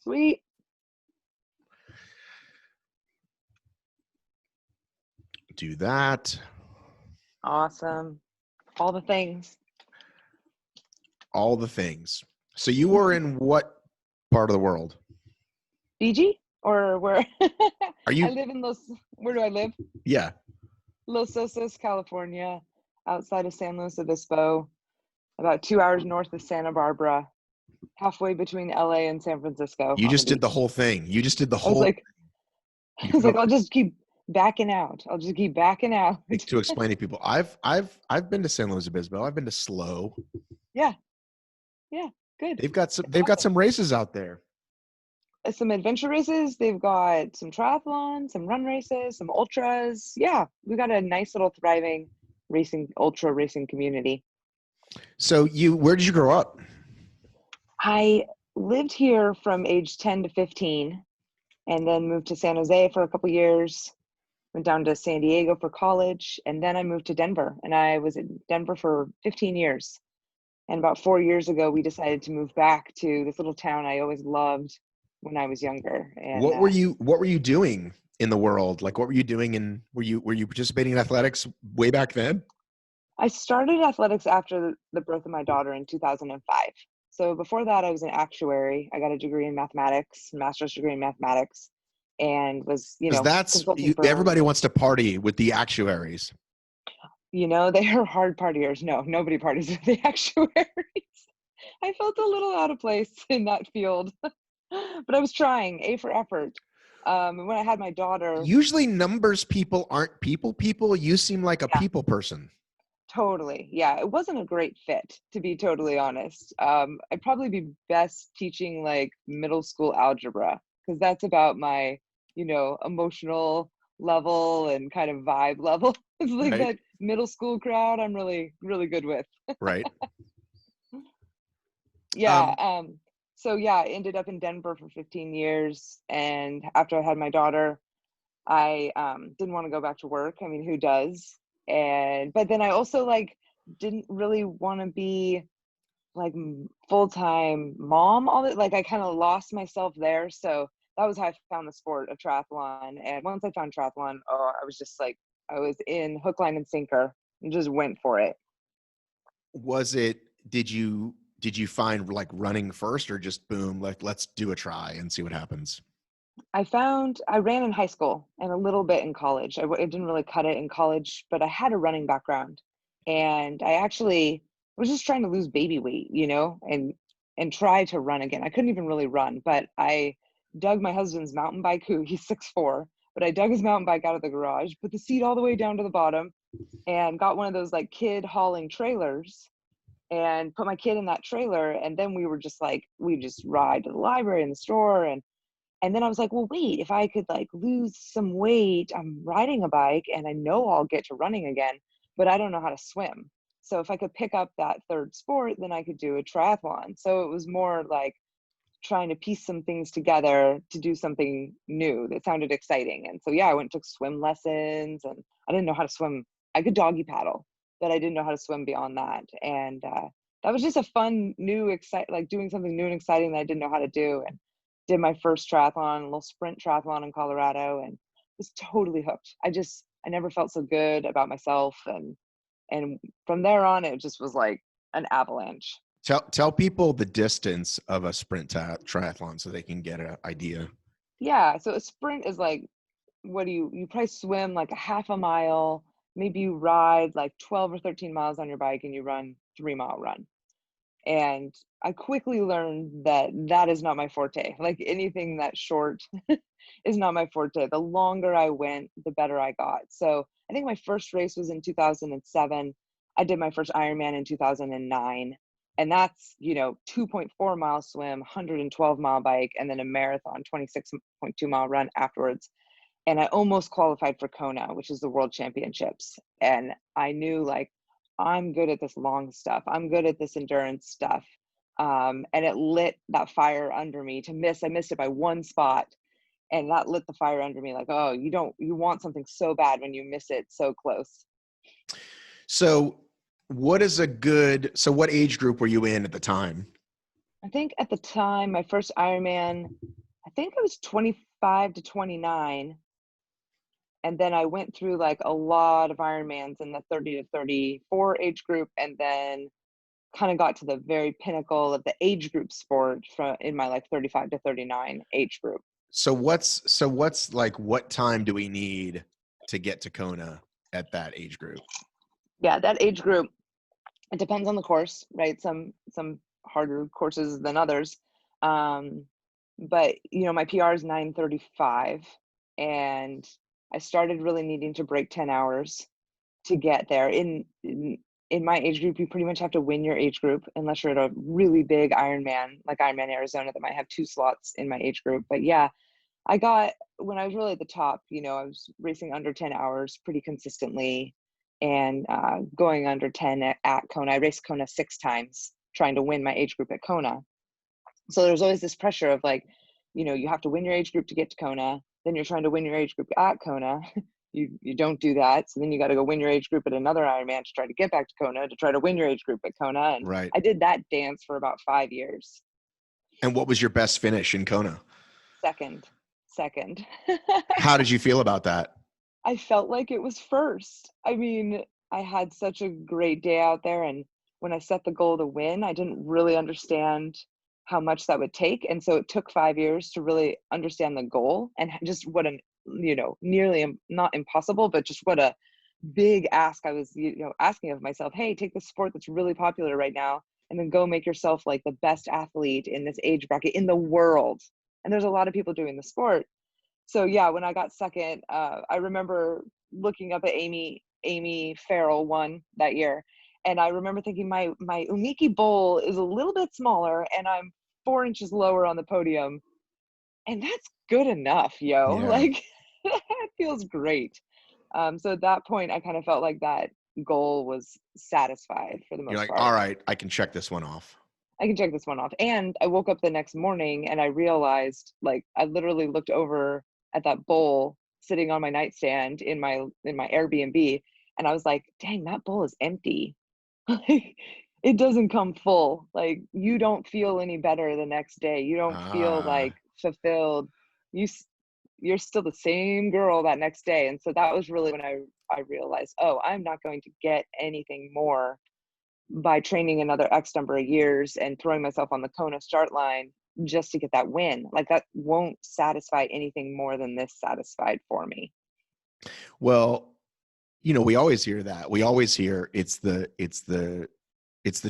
Sweet. Do that. Awesome. All the things. All the things. So you were in what part of the world? Fiji? Or where? Are I you? live in where do I live? Yeah. Los Osos, California, outside of San Luis Obispo, about 2 hours north of Santa Barbara, halfway between LA and San Francisco You on the just did the beach. whole thing. You just did the I was whole. like, You I was like, drove I'll just keep backing out. I'll just keep backing out. to explain to people. I've been to San Luis Obispo. I've been to Slow. Yeah. Yeah. Good. They've got It's awesome. some races out there. Some adventure races. They've got some triathlon, some run races, some ultras. Yeah. We got a nice little thriving ultra racing community. So where did you grow up? I lived here from age 10 to 15 and then moved to San Jose for a couple years, went down to San Diego for college, and then I moved to Denver, and I was in Denver for 15 years. And about 4 years ago, we decided to move back to this little town I always loved when I was younger. And What were you doing in the world? Like, what were you doing? And were you participating in athletics way back then? I started athletics after the birth of my daughter in 2005. So before that, I was an actuary. I got a degree in mathematics, master's degree in mathematics, and was, Because consulting for, everybody wants to party with the actuaries. they are hard partiers. No, nobody parties with the actuaries. I felt a little out of place in that field, but I was trying, A for effort. And when I had my daughter, Usually numbers people aren't people. You seem like a yeah, people person. totally. Yeah, it wasn't a great fit, to be totally honest. I'd probably be best teaching like middle school algebra because that's about my, emotional level and kind of vibe level. It's like Right. that middle school crowd I'm really, really good with. Right. Yeah. So yeah, I ended up in Denver for 15 years. And after I had my daughter, I didn't want to go back to work. I mean, who does? But then I also didn't really want to be like full-time mom all that. Like I kind of lost myself there. So that was how I found the sport of triathlon. And once I found triathlon, oh, I was just like, I was in hook, line, and sinker and just went for it. Did you find like running first or just boom, like let's do a try and see what happens? I ran in high school and a little bit in college. I didn't really cut it in college, but I had a running background, and I actually was just trying to lose baby weight, and try to run again. I couldn't even really run, but I dug my husband's mountain bike, who he's 6'4", but I dug his mountain bike out of the garage, put the seat all the way down to the bottom, and got one of those like kid hauling trailers and put my kid in that trailer. And then we just ride to the library and the store, and then I was like, well, wait, if I could like lose some weight, I'm riding a bike and I know I'll get to running again, but I don't know how to swim. So if I could pick up that third sport, then I could do a triathlon. So it was more like trying to piece some things together to do something new that sounded exciting. And so, yeah, I went and took swim lessons, and I didn't know how to swim. I could doggy paddle, but I didn't know how to swim beyond that. And that was just a fun, like doing something new and exciting that I didn't know how to do. And did my first triathlon, a little sprint triathlon in Colorado, and was totally hooked. I never felt so good about myself. And from there on, it just was like an avalanche. Tell people the distance of a sprint triathlon so they can get an idea. Yeah. So a sprint is like, what do you probably swim like a half a mile, maybe you ride like 12 or 13 miles on your bike and you run 3 mile run. And I quickly learned that that is not my forte. Like anything that short is not my forte. The longer I went, the better I got. So I think my first race was in 2007. I did my first Ironman in 2009. And that's, 2.4 mile swim, 112-mile bike, and then a marathon, 26.2 mile run afterwards. And I almost qualified for Kona, which is the world championships. And I knew like, I'm good at this long stuff. I'm good at this endurance stuff. And it lit that fire under me to miss. I missed it by one spot, and that lit the fire under me. Like, oh, you want something so bad when you miss it so close. So what age group were you in at the time? I think at the time, my first Ironman, think I was 25 to 29. And then I went through like a lot of Ironmans in the 30 to 34 age group, and then kind of got to the very pinnacle of the age group sport in my like 35 to 39 age group. So what's like, what time do we need to get to Kona at that age group? Yeah, that age group, it depends on the course, right? Some harder courses than others. But my PR is 9:35, and I started really needing to break 10 hours to get there. In my age group, you pretty much have to win your age group unless you're at a really big Ironman, like Ironman Arizona, that might have 2 slots in my age group. But yeah, when I was really at the top, I was racing under 10 hours pretty consistently, and going under 10 at Kona. I raced Kona 6 times trying to win my age group at Kona. So there's always this pressure of like, you have to win your age group to get to Kona. Then you're trying to win your age group at Kona. You don't do that. So then you got to go win your age group at another Ironman to try to get back to Kona, to try to win your age group at Kona. And Right. I did that dance for about 5 years. And what was your best finish in Kona? Second. How did you feel about that? I felt like it was first. I mean, I had such a great day out there, and when I set the goal to win, I didn't really understand how much that would take. And so it took 5 years to really understand the goal, and just what nearly not impossible, but just what a big ask I was, asking of myself. Hey, take the sport that's really popular right now and then go make yourself like the best athlete in this age bracket in the world. And there's a lot of people doing the sport. So yeah, when I got second, I remember looking up at Amy Farrell won that year. And I remember thinking my Umiki bowl is a little bit smaller and I'm 4 inches lower on the podium. And that's good enough, yo. Yeah. Like, it feels great. So at that point, I kind of felt like that goal was satisfied for the most You're like, part. all right, I can check this one off. I can check this one off. And I woke up the next morning and I realized, like, I literally looked over at that bowl sitting on my nightstand in my Airbnb, and I was like, dang, that bowl is empty. Like, it doesn't come full. Like, you don't feel any better the next day. You don't feel like fulfilled. You're still the same girl that next day. And so that was really when I realized, oh, I'm not going to get anything more by training another X number of years and throwing myself on the Kona start line just to get that win. Like, that won't satisfy anything more than this satisfied for me. Well, we always hear that. We always hear it's the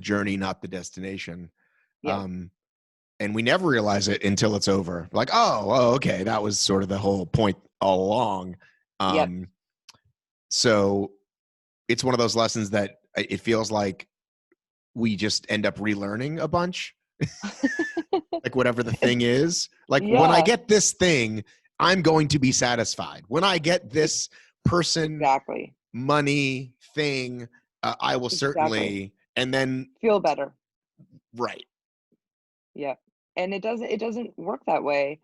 journey, not the destination. Yeah. And we never realize it until it's over. Like, oh, okay, that was sort of the whole point all along. Yep. So it's one of those lessons that it feels like we just end up relearning a bunch. Like, whatever the thing is, like, when I get this thing, I'm going to be satisfied. When I get this person, exactly, money, thing, I will certainly, and then feel better. Right. Yeah. And it doesn't work that way,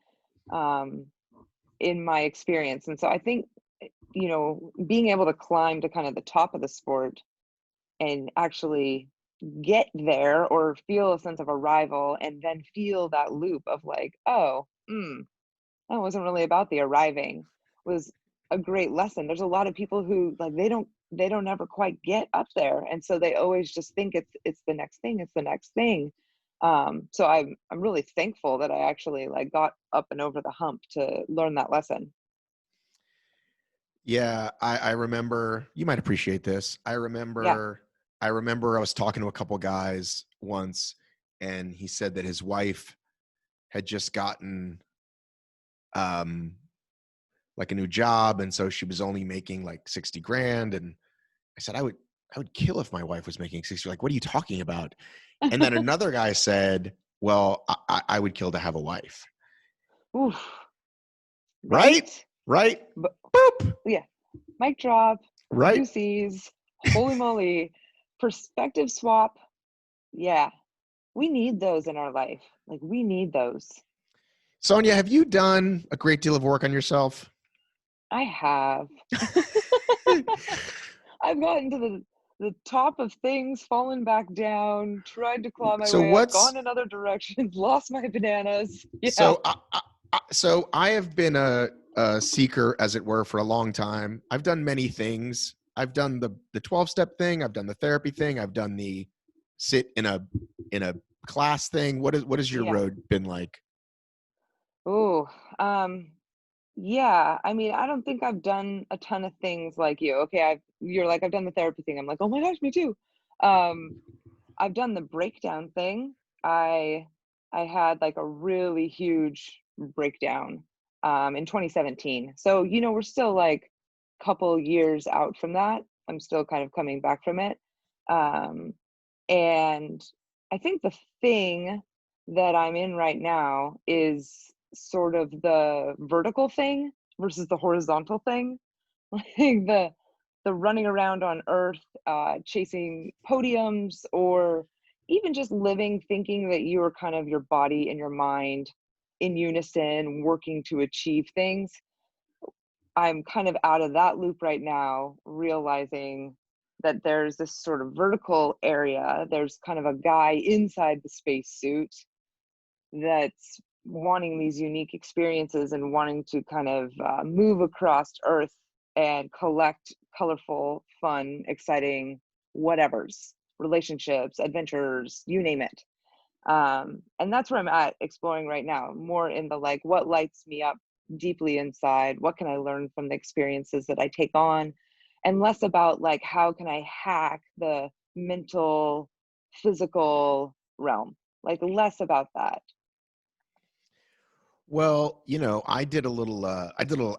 in my experience. And so I think, being able to climb to kind of the top of the sport and actually get there or feel a sense of arrival, and then feel that loop of like, oh, that wasn't really about the arriving, was a great lesson. There's a lot of people who, like, they don't ever quite get up there, and so they always just think it's the next thing, it's the next thing. So I'm really thankful that I actually like got up and over the hump to learn that lesson. Yeah, I remember, you might appreciate this. I remember I was talking to a couple guys once, and he said that his wife had just gotten like a new job, and so she was only making like 60 grand. And I said, I would kill if my wife was making 60. Like, what are you talking about? And then another guy said, well, I would kill to have a wife. Oof. Right? But, boop. Yeah. Mic drop. Right. Deuces. Holy moly. Perspective swap. Yeah. We need those in our life. Like, we need those. Sonja, have you done a great deal of work on yourself? I have. I've gotten to the top of things, fallen back down, tried to claw my way up, gone in other directions, lost my bananas. Yeah. So So I have been a seeker, as it were, for a long time. I've done many things. I've done the 12-step thing. I've done the therapy thing. I've done the sit in a class thing. What has your Yeah. road been like? Ooh, yeah. I mean, I don't think I've done a ton of things like you. Okay, you're like, I've done the therapy thing. I'm like, oh my gosh, me too. Um, I've done the breakdown thing. I I had like a really huge breakdown in 2017. So, we're still like a couple years out from that. I'm still kind of coming back from it. Um, and I think the thing that I'm in right now is sort of the vertical thing versus the horizontal thing. Like the running around on earth, chasing podiums, or even just living thinking that you are kind of your body and your mind in unison working to achieve things. I'm kind of out of that loop right now, realizing that there's this sort of vertical area. There's kind of a guy inside the spacesuit that's wanting these unique experiences and wanting to kind of move across Earth and collect colorful, fun, exciting whatevers, relationships, adventures, you name it. And that's where I'm at exploring right now, more in the like, what lights me up deeply inside? What can I learn from the experiences that I take on? And less about like, how can I hack the mental, physical realm? Like, less about that. Well, I did a little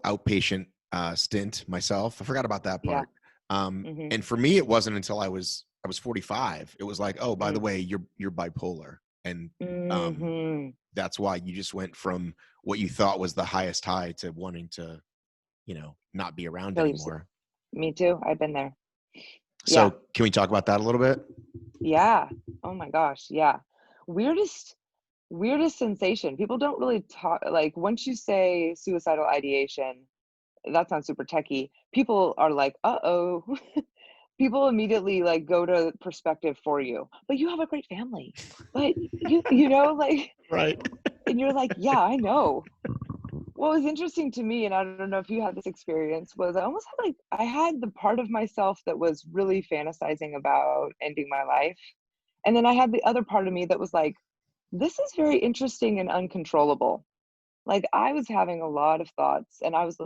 outpatient stint myself. I forgot about that Yeah. part. Mhm. And for me, it wasn't until I was 45. It was like, oh, by the Mm. way, you're bipolar, and um, Mhm. that's why you just went from what you thought was the highest high to wanting to, not be around Kill yourself. anymore. Me too. I've been there. So, Yeah. can we talk about that a little bit? Yeah. Oh my gosh. Yeah. Weirdest weirdest sensation. People don't really talk like once you say suicidal ideation, that sounds super techy. People are like, "Uh-oh." People immediately like go to perspective for you. But you have a great family. But like Right. and you're like, "Yeah, I know." What was interesting to me, and I don't know if you had this experience, was I almost had like I had the part of myself that was really fantasizing about ending my life. And then I had the other part of me that was like, this is very interesting and uncontrollable. Like I was having a lot of thoughts and I was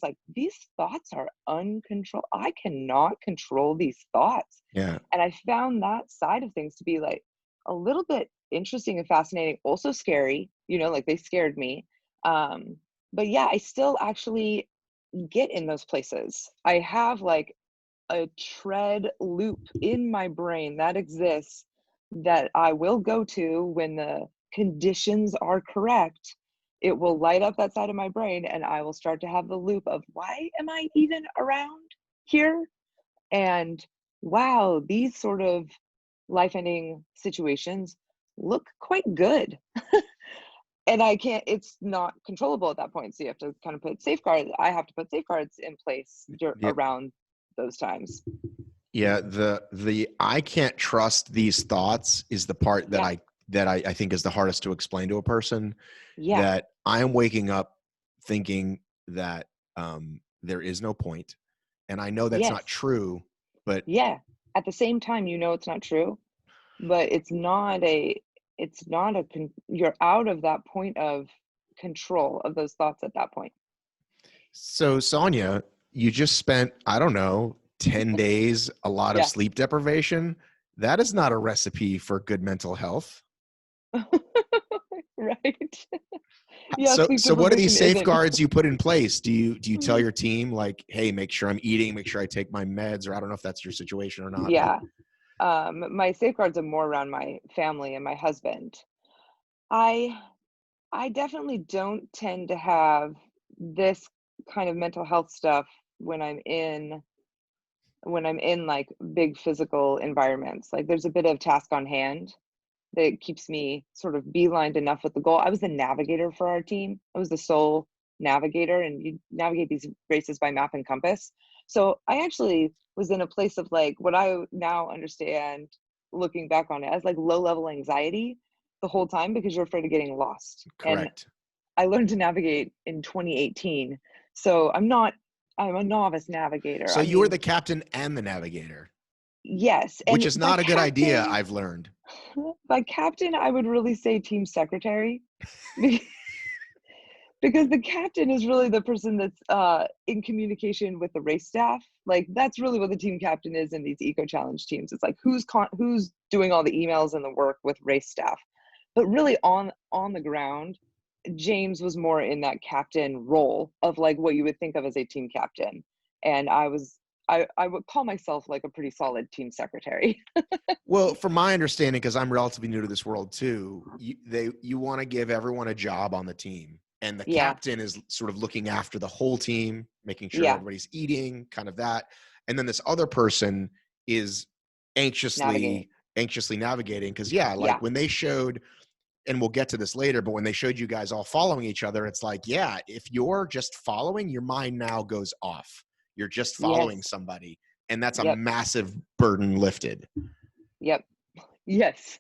like, these thoughts are uncontrolled. I cannot control these thoughts. Yeah. And I found that side of things to be like a little bit interesting and fascinating, also scary, like they scared me. Um, but yeah, I still actually get in those places. I have like a tread loop in my brain that exists that I will go to when the conditions are correct. It will light up that side of my brain and I will start to have the loop of why am I even around here? And wow, these sort of life ending situations look quite good. And I can't, it's not controllable at that point. So you have to kind of put safeguards. I have to put safeguards in place Yeah. around those times. Yeah. The I can't trust these thoughts is the part Yeah. that I think is the hardest to explain to a person, Yeah. that I am waking up thinking that there is no point. And I know that's not Yes. true, but Yeah. At the same time, it's not true, but you're out of that point of control of those thoughts at that point. so Sonja, you just spent, I don't know, 10 days, a lot of Yeah. sleep deprivation. That is not a recipe for good mental health. Right. Yeah, So, sleep so what are these deprivation isn't. safeguards you put in place? Do you tell your team like, hey, make sure I'm eating, make sure I take my meds, or I don't know if that's your situation or not, but Yeah. My safeguards are more around my family and my husband. I I definitely don't tend to have this kind of mental health stuff when I'm in like big physical environments. Like there's a bit of task on hand that keeps me sort of beelined enough with the goal. I was the navigator for our team. I was the sole navigator, and you navigate these races by map and compass. So I actually was in a place of like what I now understand, looking back on it, as like low level anxiety the whole time because you're afraid of getting lost. And correct. I learned to navigate in 2018. So I'm a novice navigator. So I you were mean, the captain and the navigator, yes. which And is not a good idea, I've learned. by captain, I would really say team secretary. Because the captain is really the person that's in communication with the race staff. Like that's really what the team captain is in these eco challenge teams. It's like who's doing all the emails and the work with race staff. But really on the ground, James was more in that captain role of like what you would think of as a team captain. And I would call myself like a pretty solid team secretary. Well, from my understanding, because I'm relatively new to this world too, you want to give everyone a job on the team, and the Yeah, captain is sort of looking after the whole team, making sure yeah, everybody's eating, kind of that, and then this other person is navigating. anxiously navigating. Because yeah, like Yeah, when they showed, and we'll get to this later, but when they showed you guys all following each other, it's like, yeah, if you're just following, your mind now goes off. You're just following yes, somebody, and that's a yep, massive burden lifted. yep, yes.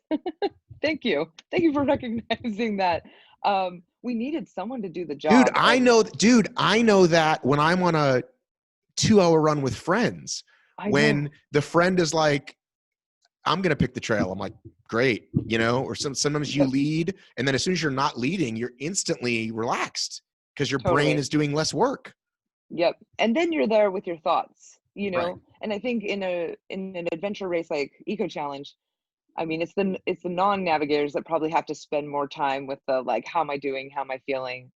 Thank you for recognizing that. We needed someone to do the Dude, job, and I know that when I'm on a 2 hour run with friends, I when know. the friend is like, I'm going to pick the trail. I'm like, great. Or sometimes you Yep, lead. And then as soon as you're not leading, you're instantly relaxed because your brain totally. is doing less work. Yep. And then you're there with your thoughts, Right. And I think in an adventure race like Eco Challenge, I mean, it's the non-navigators that probably have to spend more time with the like, how am I doing? How am I feeling?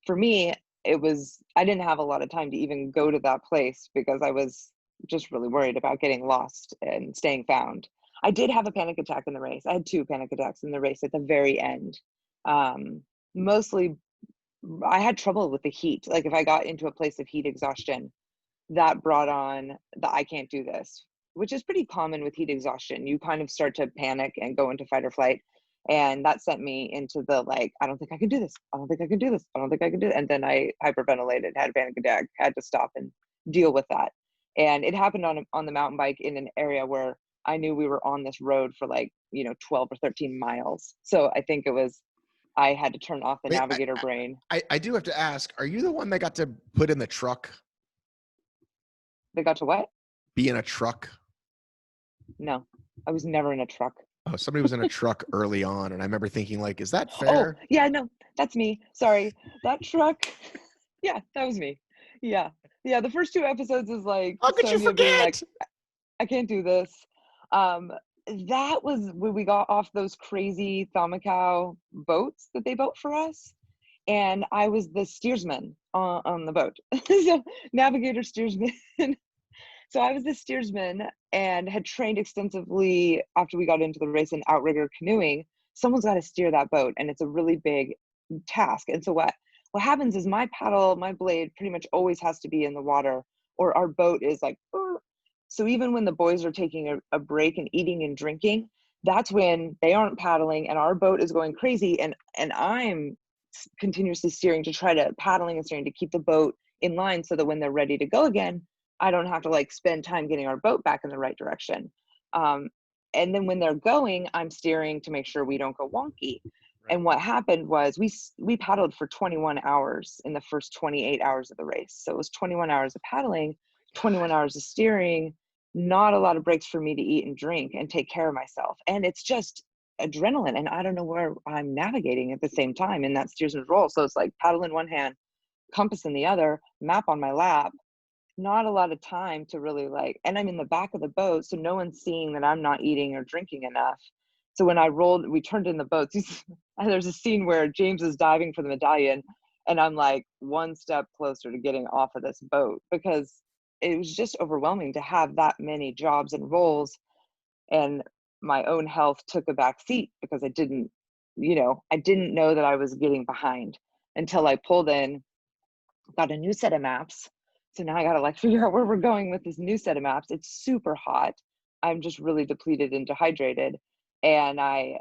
For me, I didn't have a lot of time to even go to that place because I was just really worried about getting lost and staying found. I did have a panic attack in the race. I had two panic attacks in the race at the very end. Um, Mostly I had trouble with the heat. Like if I got into a place of heat exhaustion, that brought on the I can't do this, which is pretty common with heat exhaustion. You kind of start to panic and go into fight or flight. And that sent me into the like, I don't think I can do this. I don't think I can do this. I don't think I can do it. And then I hyperventilated, had a panic attack, had to stop and deal with that. And it happened on the mountain bike in an area where I knew we were on this road for like, 12 or 13 miles. So I think I had to turn off the Wait, navigator brain. I do have to ask, are you the one that got to put in the truck, They got to what? be in a truck? No, I was never in a truck. Oh, somebody was in a truck early on. And I remember thinking like, is that Oh, fair? yeah, no, that's me. Sorry. That truck. Yeah, that was me. Yeah. Yeah, the first two episodes is like How could you Sonja being like, forget? I can't do this. Um, that was when we got off those crazy Thamacow boats that they built for us. And I was the steersman on the boat. So navigator steersman. So I was the steersman and had trained extensively after we got into the race in outrigger canoeing. Someone's got to steer that boat, and it's a really big task. And so what happens is my paddle, my blade, pretty much always has to be in the water, or our boat is like. "Urgh." So even when the boys are taking a break and eating and drinking, that's when they aren't paddling, and our boat is going crazy, and I'm continuously steering to try to paddling and steering to keep the boat in line so that when they're ready to go again, I don't have to like spend time getting our boat back in the right direction. Um, and then when they're going, I'm steering to make sure we don't go wonky. Right. And what happened was we paddled for 21 hours in the first 28 hours of the race. So it was 21 hours of paddling, 21 hours of steering, not a lot of breaks for me to eat and drink and take care of myself. And it's just adrenaline. And I don't know where I'm navigating at the same time in that steersman's role. So it's like paddle in one hand, compass in the other, map on my lap, not a lot of time to really like, and I'm in the back of the boat, so no one's seeing that I'm not eating or drinking enough. So when we turned in the boats, and there's a scene where James is diving for the medallion, and I'm like one step closer to getting off of this boat because it was just overwhelming to have that many jobs and roles, and my own health took a back seat because I didn't know that I was getting behind until I pulled in, got a new set of maps. So now I got to like figure out where we're going with this new set of maps. It's super hot. I'm just really depleted and dehydrated. And I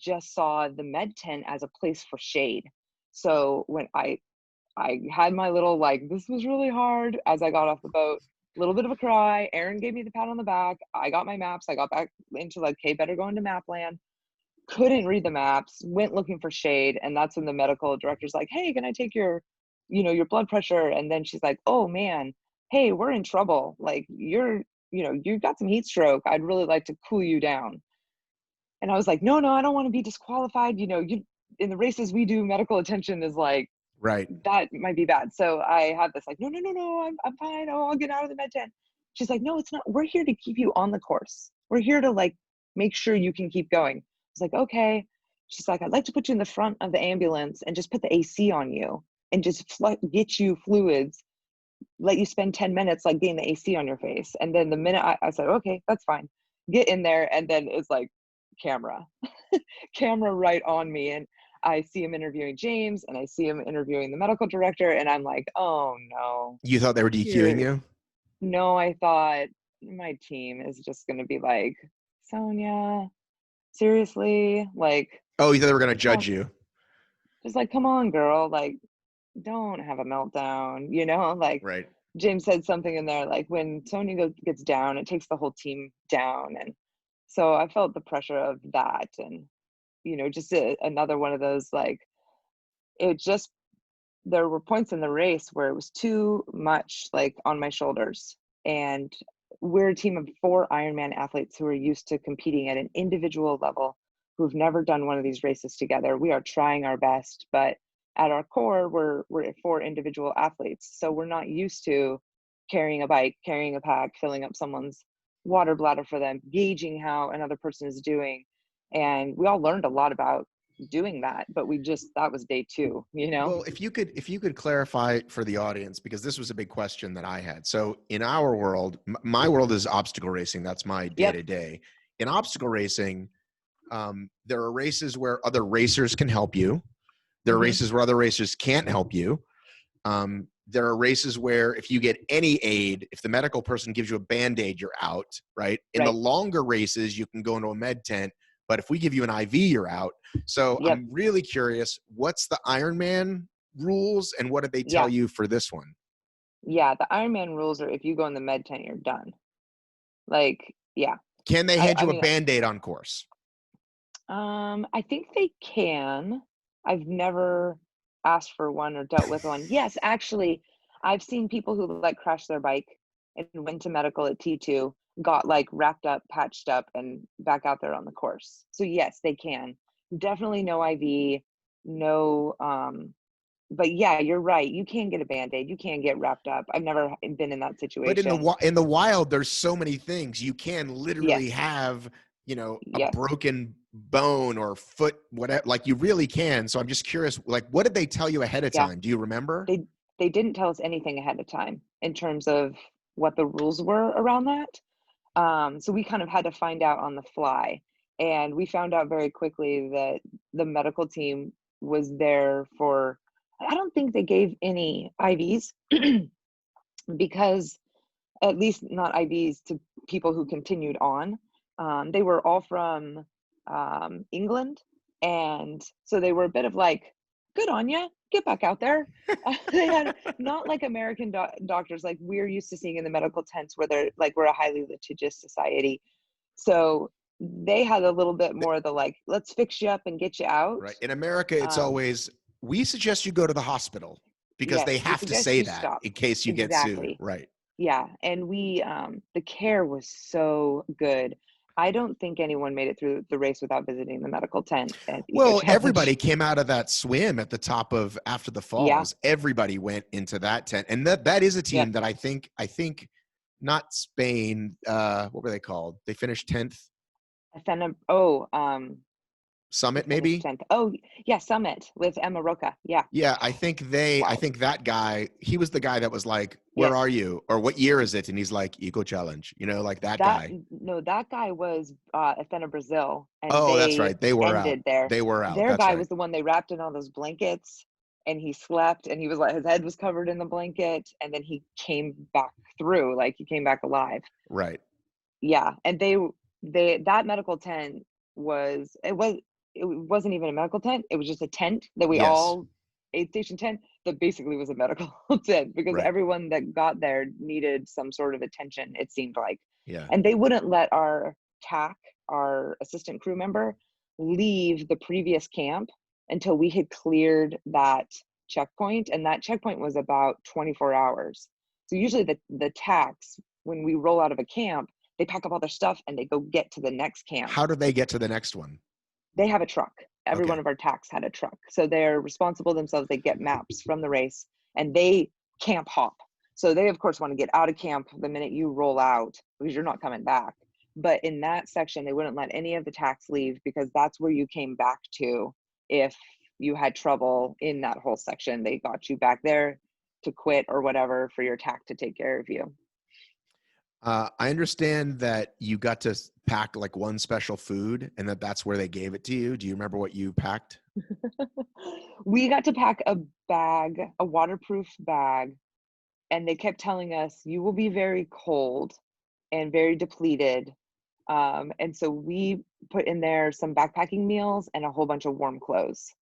just saw the med tent as a place for shade. So when I had my little like, this was really hard as I got off the boat, a little bit of a cry. Aaron gave me the pat on the back. I got my maps. I got back into like, hey, better go into Mapland. couldn't read the maps, went looking for shade. And that's when the medical director's like, hey, can I take your, your blood pressure? And then she's like, oh man, hey, we're in trouble. Like you've got some heat stroke. I'd really like to cool you down. And I was like, no, I don't want to be disqualified. In the races we do, medical attention is like, Right. that might be bad. So I had this like, no, I'm fine. Oh, I'll get out of the med tent. She's like, no, it's not. We're here to keep you on the course. We're here to like make sure you can keep going. I was like, okay. She's like, I'd like to put you in the front of the ambulance and just put the AC on you and just get you fluids, let you spend 10 minutes like getting the AC on your face. And then the minute I said, okay, that's fine. Get in there. And then it's like camera right on me. And I see him interviewing James and I see him interviewing the medical director. And I'm like, oh no. You thought they were DQing you? No, I thought my team is just going to be like, Sonja, seriously? Like, oh, you thought they were going to judge you? Just like, come on, girl. Like, don't have a meltdown, like right. James said something in there, like when Sonja gets down, it takes the whole team down. And so I felt the pressure of that. And, just another one of those, like, there were points in the race where it was too much like on my shoulders. And we're a team of 4 Ironman athletes who are used to competing at an individual level, who've never done one of these races together. We are trying our best, but at our core, we're 4 individual athletes. So we're not used to carrying a bike, carrying a pack, filling up someone's water bladder for them, gauging how another person is doing. And we all learned a lot about doing that, but that was day 2, Well, if you could clarify for the audience, because this was a big question that I had. So in our world, my world is obstacle racing. That's my day to day. In obstacle racing, there are races where other racers can help you. There are races where other racers can't help you. There are races where if you get any aid, if the medical person gives you a Band-Aid, you're out, right? In the longer races, you can go into a med tent, but if we give you an IV, you're out. So I'm really curious, what's the Ironman rules and what did they tell you for this one? Yeah, the Ironman rules are if you go in the med tent, you're done. Like, yeah. Can they hand you a Band-Aid on course? I think they can. I've never asked for one or dealt with one. Yes, actually, I've seen people who like crashed their bike and went to medical at T2, got like wrapped up, patched up, and back out there on the course. So yes, they can. Definitely no IV, no. But yeah, you're right. You can get a Band-Aid. You can get wrapped up. I've never been in that situation. But in the wild, there's so many things. You can literally have, a broken bone or foot, whatever, like you really can. So I'm just curious, like, what did they tell you ahead of time? Do you remember? They didn't tell us anything ahead of time in terms of what the rules were around that. So we kind of had to find out on the fly. And we found out very quickly that the medical team was there for, I don't think they gave any IVs because, at least not IVs to people who continued on. They were all from England. And so they were a bit of like, good on ya, get back out there. They had not like American doctors like we're used to seeing in the medical tents where they're like, we're a highly litigious society. So they had a little bit more of the like, let's fix you up and get you out. Right. In America, it's always, we suggest you go to the hospital because they have to say that in case you get sued. Right. Yeah. And the care was so good. I don't think anyone made it through the race without visiting the medical tent. Well, everybody came out of that swim at the top of after the falls. Yeah. Everybody went into that tent. And that is a team that I think not Spain. What were they called? They finished 10th. Summit, maybe? 10th. Oh, yeah, Summit with Emma Roca. Yeah. Yeah, I think that guy, he was the guy that was like, where are you? Or what year is it? And he's like, Eco Challenge, like that guy. No, that guy was Athena, Brazil. And that's right. They were out. There. They were out. Their guy was the one they wrapped in all those blankets and he slept and he was like, his head was covered in the blanket. And then he came back through, like he came back alive. Right. Yeah. And that medical tent it wasn't even a medical tent. It was just a tent that we all aid station tent that basically was a medical tent because everyone that got there needed some sort of attention. It seemed like, and they wouldn't let our TAC, our assistant crew member, leave the previous camp until we had cleared that checkpoint, and that checkpoint was about 24 hours. So usually the tax, when we roll out of a camp, they pack up all their stuff and they go get to the next camp. How do they get to the next one? They have a truck. Every Okay. one of our tax had a truck. So they're responsible themselves. They get maps from the race and they camp hop. So they, of course, want to get out of camp the minute you roll out because you're not coming back. But in that section, they wouldn't let any of the tax leave because that's where you came back to if you had trouble in that whole section. They got you back there to quit or whatever for your tack to take care of you. I understand that you got to pack like one special food and that's where they gave it to you. Do you remember what you packed? We got to pack a bag, a waterproof bag, and they kept telling us, you will be very cold and very depleted. And so we put in there some backpacking meals and a whole bunch of warm clothes.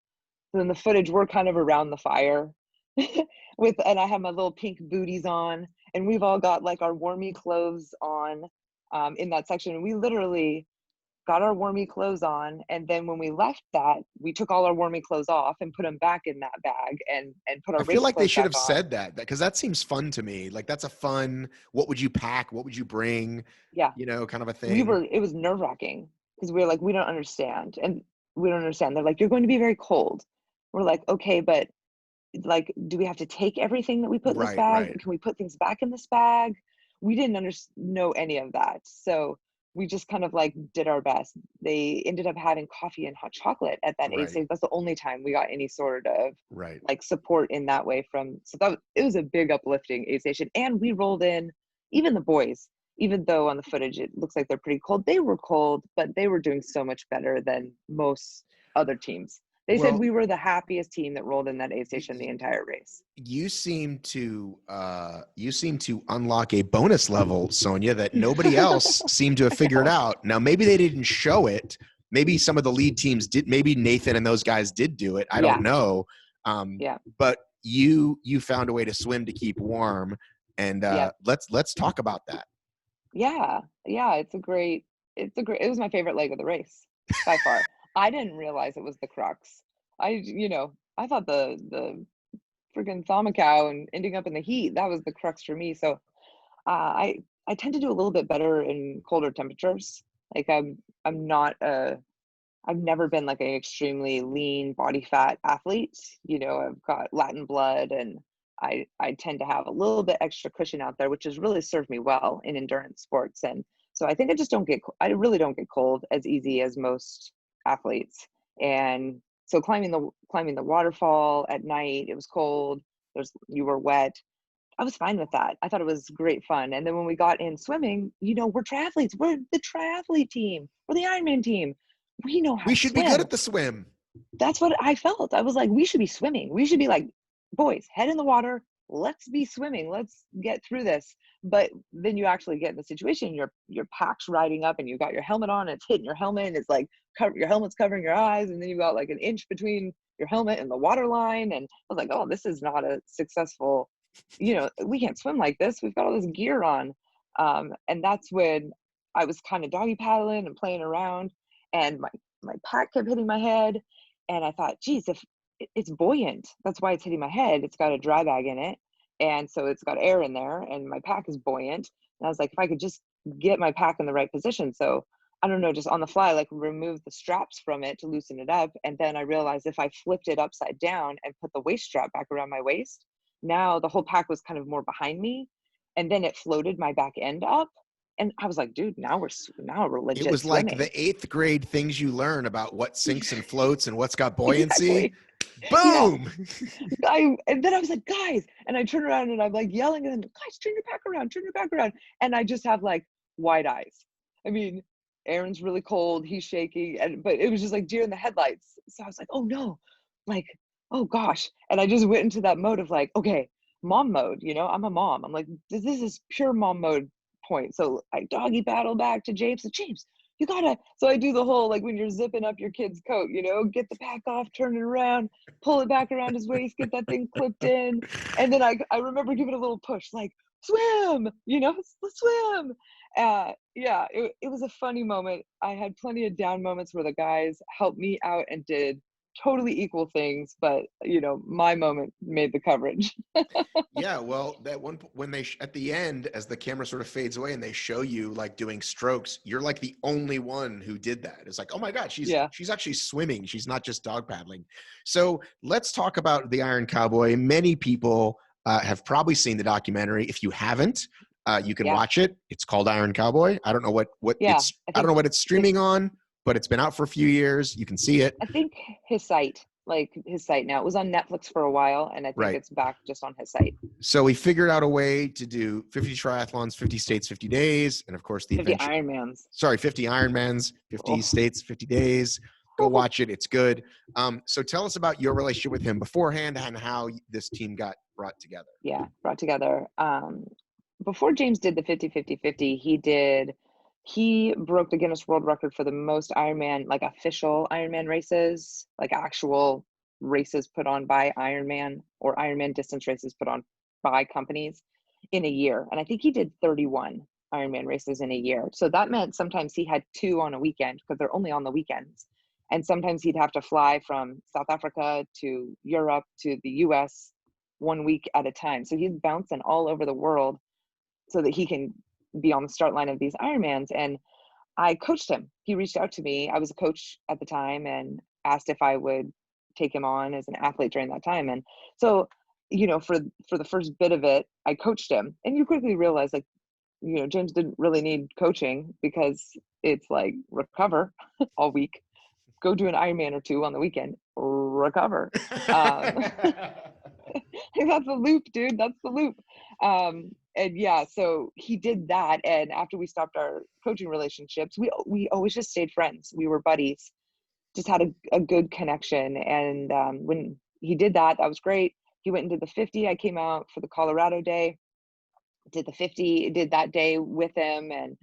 So in the footage, we're kind of around the fire and I have my little pink booties on, and we've all got like our warmy clothes on in that section. And we literally got our warmy clothes on, and then when we left that, we took all our warmy clothes off and put them back in that bag and put our I race feel like they clothes should back have on. said that because that seems fun to me. Like that's a fun, what would you pack? What would you bring? Yeah, Kind of a thing. it was nerve-wracking because we were like, we don't understand. And we don't understand. They're like, you're going to be very cold. We're like, okay, but like, do we have to take everything that we put in this Right, bag? right. Can we put things back in this bag? We didn't know any of that. So we just kind of like did our best. They ended up having coffee and hot chocolate at that aid Right, station. That's the only time we got any sort of right. like support in that way it was a big uplifting aid station. And we rolled in, even the boys, even though on the footage it looks like they're pretty cold, they were cold, but they were doing so much better than most other teams. They said Well, we were the happiest team that rolled in that aid y- station the y- entire race. you seem to unlock a bonus level, Sonja, that nobody else seemed to have figured out. Now, maybe they didn't show it. Maybe some of the lead teams did. Maybe Nathan and those guys did do it. I don't Yeah, know. yeah, But you found a way to swim to keep warm, and yeah, let's talk about that. yeah, yeah. It was my favorite leg of the race by far. I didn't realize it was the crux. I thought the freaking Thamacow and ending up in the heat, that was the crux for me. So I tend to do a little bit better in colder temperatures. Like I'm not I've never been like an extremely lean body fat athlete. I've got Latin blood, and I tend to have a little bit extra cushion out there, which has really served me well in endurance sports. And so I think I really don't get cold as easy as most athletes. And so climbing the waterfall at night, it was cold. You were wet. I was fine with that. I thought it was great fun. And then when we got in swimming, we're triathletes. We're the triathlete team. We're the Ironman team. We know how We to should be good swim. at the swim. That's what I felt. I was like, we should be swimming. We should be like, boys, head in the water. Let's be swimming. Let's get through this. But then you actually get in the situation, your pack's riding up and you got your helmet on, and it's hitting your helmet, and it's like your helmet's covering your eyes, and then you got like an inch between your helmet and the water line. And I was like, oh, this is not a successful, we can't swim like this. We've got all this gear on. And that's when I was kind of doggy paddling and playing around, and my pack kept hitting my head. And I thought, geez, if it's buoyant, that's why it's hitting my head. It's got a dry bag in it. And so it's got air in there, and my pack is buoyant. And I was like, if I could just get my pack in the right position. So I don't know, just on the fly, like remove the straps from it to loosen it up. And then I realized if I flipped it upside down and put the waist strap back around my waist, now the whole pack was kind of more behind me. And then it floated my back end up. And I was like, dude, now we're It legit was like swimming. the 8th grade things you learn about what sinks and floats and what's got buoyancy. Exactly. Yeah. Boom. And then I was like, guys, and I turn around and I'm like yelling at them, guys, turn your back around. And I just have like wide eyes. I mean, Aaron's really cold, he's shaking, but it was just like deer in the headlights. So I was like, oh no, like, oh gosh. And I just went into that mode of like, okay, mom mode, I'm a mom. I'm like, this is pure mom mode point. So I doggy paddle back to James, and James, you gotta. So I do the whole, like when you're zipping up your kid's coat, get the pack off, turn it around, pull it back around his waist, get that thing clipped in. And then I remember giving a little push, like, swim, let's swim. Yeah, it was a funny moment. I had plenty of down moments where the guys helped me out and did totally equal things, but my moment made the coverage. Yeah, well, that one when they at the end, as the camera sort of fades away and they show you like doing strokes, you're like the only one who did that. It's like, oh my God, Yeah, she's actually swimming. She's not just dog paddling. So let's talk about the Iron Cowboy. Many people have probably seen the documentary. If you haven't, you can yeah, watch it. It's called Iron Cowboy. I don't know what yeah. it's. I don't know what it's streaming on, but it's been out for a few years. You can see it. I think his site now. It was on Netflix for a while, and I think Right. it's back just on his site. So we figured out a way to do 50 triathlons, 50 states, 50 days, and of course the 50 adventure. Ironmans. Sorry, 50 Ironmans, 50 Oh. states, 50 days. Go watch it; it's good. So tell us about your relationship with him beforehand and how this team got brought together. Yeah, brought together. Before James did the 50-50-50, he broke the Guinness World Record for the most Ironman, like official Ironman races, like actual races put on by Ironman, or Ironman distance races put on by companies in a year. And I think he did 31 Ironman races in a year. So that meant sometimes he had two on a weekend because they're only on the weekends. And sometimes he'd have to fly from South Africa to Europe to the US 1 week at a time. So he's bouncing all over the world so that he can be on the start line of these Ironmans. And I coached him. He reached out to me. I was a coach at the time and asked if I would take him on as an athlete during that time. And so, for the first bit of it, I coached him. And you quickly realize, like, James didn't really need coaching because it's like recover all week, go do an Ironman or two on the weekend, recover. Um, that's the loop, dude. That's the loop. And yeah, so he did that. And after we stopped our coaching relationships, we always just stayed friends. We were buddies, just had a good connection. And when he did that, that was great. He went and did the 50. I came out for the Colorado day, did the 50, did that day with him, and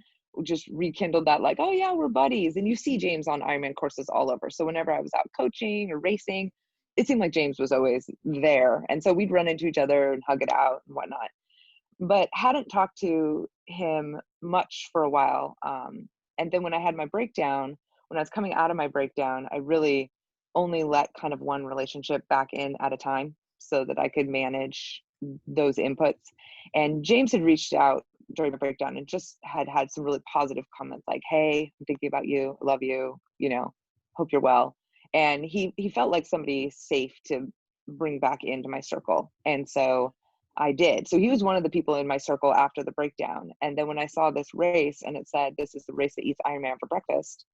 just rekindled that, like, oh yeah, we're buddies. And you see James on Ironman courses all over. So whenever I was out coaching or racing, it seemed like James was always there. And so we'd run into each other and hug it out and whatnot. But hadn't talked to him much for a while. And then when I had my breakdown, when I was coming out of my breakdown, I really only let kind of one relationship back in at a time so that I could manage those inputs. And James had reached out during my breakdown and just had some really positive comments like, hey, I'm thinking about you, I love you, hope you're well. And he felt like somebody safe to bring back into my circle. And so I did. So he was one of the people in my circle after the breakdown. And then when I saw this race and it said, this is the race that eats Iron Man for breakfast,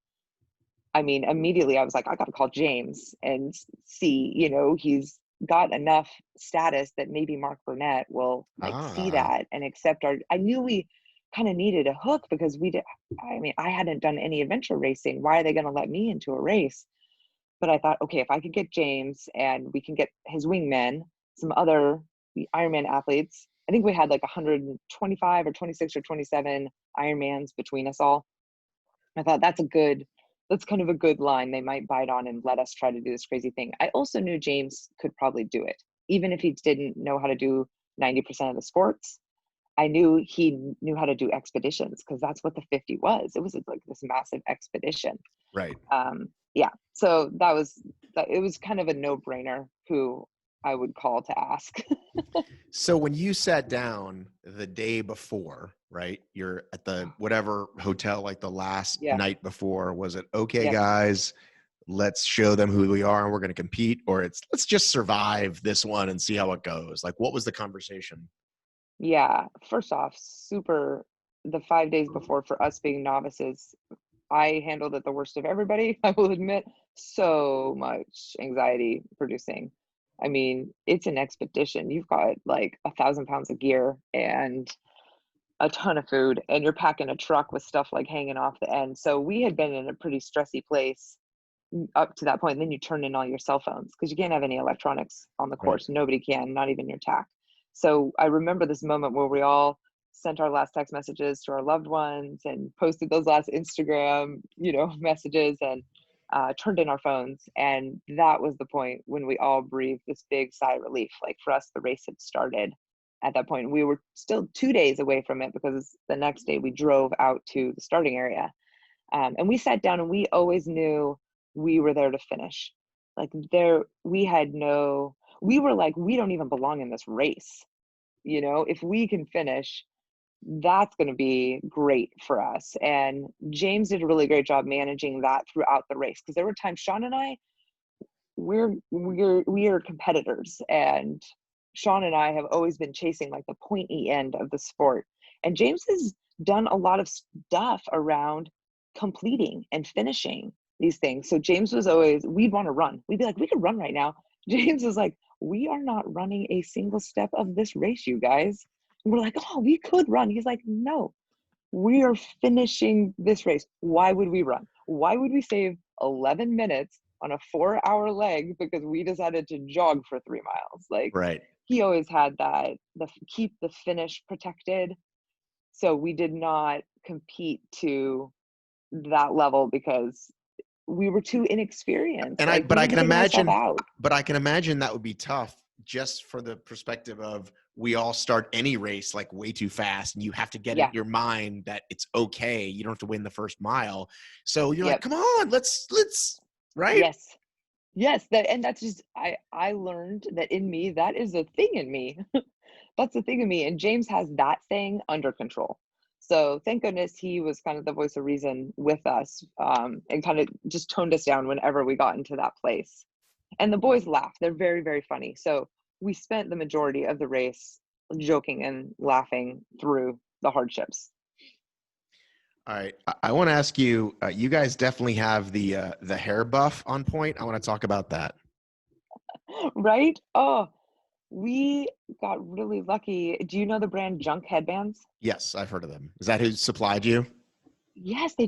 I mean, immediately I was like, I got to call James and see, he's got enough status that maybe Mark Burnett will like see Ah, that and accept I knew we kind of needed a hook because I hadn't done any adventure racing. Why are they going to let me into a race? But I thought, okay, if I could get James and we can get his wingmen, some other Ironman athletes. I think we had like 125 or 26 or 27 Ironmans between us all. I thought that's kind of a good line. They might bite on and let us try to do this crazy thing. I also knew James could probably do it. Even if he didn't know how to do 90% of the sports, I knew he knew how to do expeditions because that's what the 50 was. It was like this massive expedition. right. Yeah, so it was kind of a no-brainer who I would call to ask. So when you sat down the day before, right? You're at the whatever hotel, like the last Yeah, night before. Was it okay, yeah, guys? Let's show them who we are and we're going to compete, or it's let's just survive this one and see how it goes. Like, what was the conversation? yeah. First off, the 5 days before, for us being novices, I handled it the worst of everybody, I will admit. So much anxiety producing. I mean, it's an expedition. You've got like 1,000 pounds of gear and a ton of food, and you're packing a truck with stuff like hanging off the end. So we had been in a pretty stressy place up to that point. And then you turn in all your cell phones because you can't have any electronics on the Right. course. Nobody can, not even your tack. So I remember this moment where we all sent our last text messages to our loved ones and posted those last Instagram, messages, and turned in our phones. And that was the point when we all breathed this big sigh of relief. Like, for us, the race had started. at that point. We were still 2 days away from it because the next day we drove out to the starting area. And we sat down and we always knew we were there to finish. Like we were like, we don't even belong in this race. If we can finish, that's going to be great for us. And James did a really great job managing that throughout the race. Because there were times Sean and I, we are competitors, and Sean and I have always been chasing like the pointy end of the sport. And James has done a lot of stuff around completing and finishing these things. So James was always, we'd want to run. We'd be like, we could run right now. James was like, we are not running a single step of this race, you guys. And we're like, oh, we could run. He's like, no, we are finishing this race. Why would we run? Why would we save 11 minutes on a 4-hour leg because we decided to jog for 3 miles? Like, Right. he always had that, keep the finish protected. So we did not compete to that level because we were too inexperienced. And Like, but we I were can digging ourselves imagine, out. that would be tough, just for the perspective of, we all start any race like way too fast, and you have to get in your mind that it's okay. You don't have to win the first mile. So you're like, come on, let's right. Yes. And that's just, I learned that in me, that is a thing in me. That's the thing in me. And James has that thing under control. So thank goodness he was kind of the voice of reason with us, and kind of just toned us down whenever we got into that place. And the boys laugh. They're very, very funny. So we spent the majority of the race joking and laughing through the hardships. All right. I want to ask you, you guys definitely have the hair buff on point. I want to talk about that. Right? Oh, we got really lucky. Do you know the brand Junk headbands? Yes, I've heard of them. Is that who supplied you? Yes, they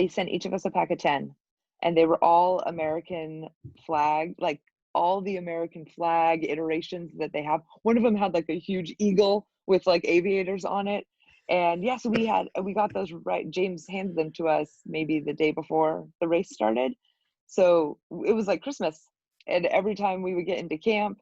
sent each of us a pack of 10, and they were all American flag, like all the American flag iterations that they have. One of them had like a huge eagle with like aviators on it. And yes, we got those right. James handed them to us maybe the day before the race started. So it was like Christmas. And every time we would get into camp,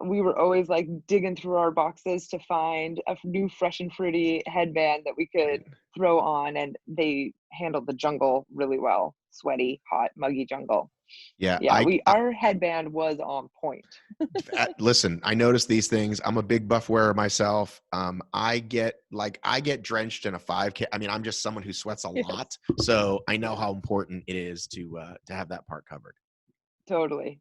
we were always like digging through our boxes to find a new fresh and fruity headband that we could throw on. And they handled the jungle really well. Sweaty, hot, muggy jungle. Yeah. Our headband was on point. Listen, I noticed these things. I'm a big buff wearer myself. I get drenched in a 5K. I mean, I'm just someone who sweats a lot. So I know how important it is to have that part covered. Totally.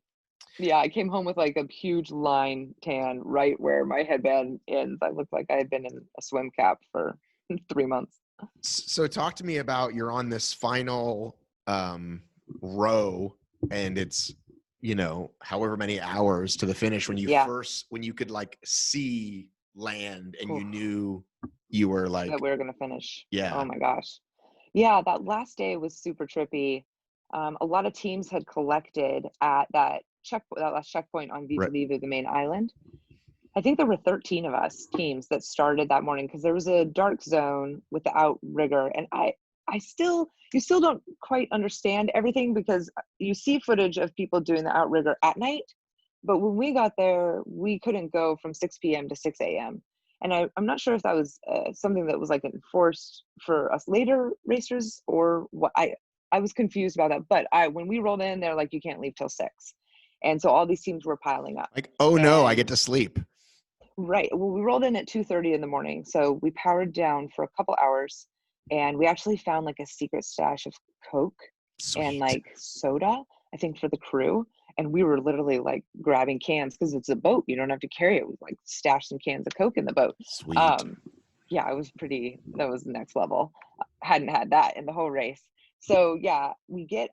Yeah, I came home with like a huge line tan right where my headband ends. I looked like I had been in a swim cap for 3 months. So talk to me about, you're on this final row, and it's, however many hours to the finish, when you could like see land, and you knew you were like, that we were going to finish. Yeah. Oh my gosh. Yeah, that last day was super trippy. A lot of teams had collected at that last checkpoint on Viva, the main island. I think there were 13 of us teams that started that morning, because there was a dark zone with the outrigger. And you still don't quite understand everything, because you see footage of people doing the outrigger at night. But when we got there, we couldn't go from 6 p.m. to 6 a.m. And I'm not sure if that was something that was like enforced for us later racers or what. I was confused about that. But when we rolled in, they're like, you can't leave till 6. And so all these teams were piling up. Like, oh no, I get to sleep. Right. Well, we rolled in at 2:30 in the morning. So we powered down for a couple hours, and we actually found like a secret stash of Coke and like soda, I think, for the crew. And we were literally like grabbing cans, because it's a boat. You don't have to carry it. We like stashed some cans of Coke in the boat. Sweet. Yeah, that was the next level. Hadn't had that in the whole race. So yeah, we get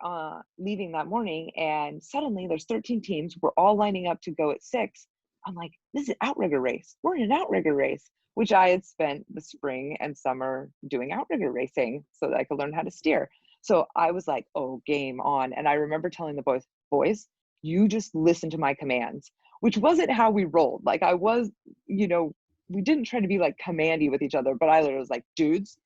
leaving that morning, and suddenly there's 13 teams. We're all lining up to go at 6. I'm like, this is an outrigger race. We're in an outrigger race, which I had spent the spring and summer doing outrigger racing so that I could learn how to steer. So I was like, oh, game on. And I remember telling the boys, you just listen to my commands, which wasn't how we rolled. Like I was, we didn't try to be like commandy with each other, but I literally was like, dudes,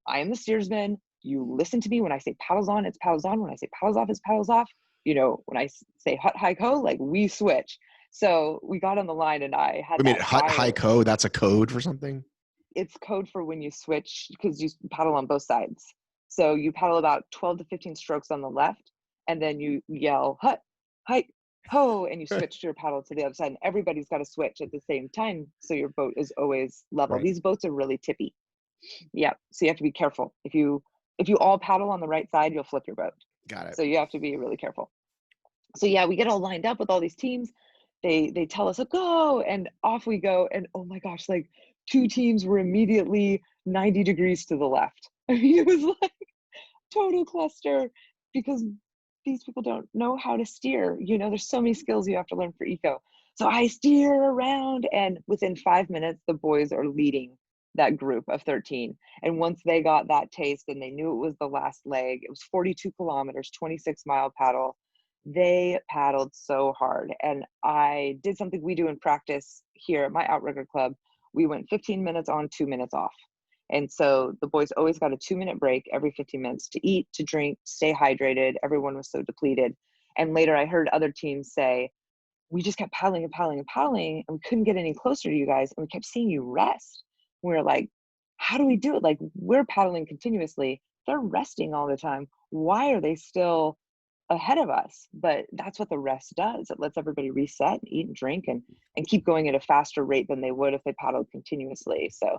I am the steersman. You listen to me. When I say paddles on, it's paddles on. When I say paddles off, it's paddles off. When I say hut, hike, ho, like we switch. So we got on the line and I had I mean, that high fire. code, that's a code for something? It's code for when you switch, because you paddle on both sides. So you paddle about 12 to 15 strokes on the left, and then you yell, hut, hike, ho, and you switch to your paddle to the other side. And everybody's got to switch at the same time. So your boat is always level. Right. These boats are really tippy. Yeah. So you have to be careful. If you all paddle on the right side, you'll flip your boat. Got it. So you have to be really careful. So yeah, we get all lined up with all these teams. They tell us, oh, go, and off we go. And oh my gosh, like 2 teams were immediately 90 degrees to the left. I mean, it was like total cluster, because these people don't know how to steer. There's so many skills you have to learn for eco. So I steer around, and within 5 minutes, the boys are leading that group of 13. And once they got that taste and they knew it was the last leg, it was 42 kilometers, 26-mile paddle. They paddled so hard. And I did something we do in practice here at my outrigger club. We went 15 minutes on, 2 minutes off. And so the boys always got a 2-minute break every 15 minutes to eat, to drink, stay hydrated. Everyone was so depleted. And later I heard other teams say, we just kept paddling and paddling and paddling, and we couldn't get any closer to you guys. And we kept seeing you rest. We were like, how do we do it? Like, we're paddling continuously. They're resting all the time. Why are they still ahead of us? But that's what the rest does. It lets everybody reset and eat and drink and keep going at a faster rate than they would if they paddled continuously. So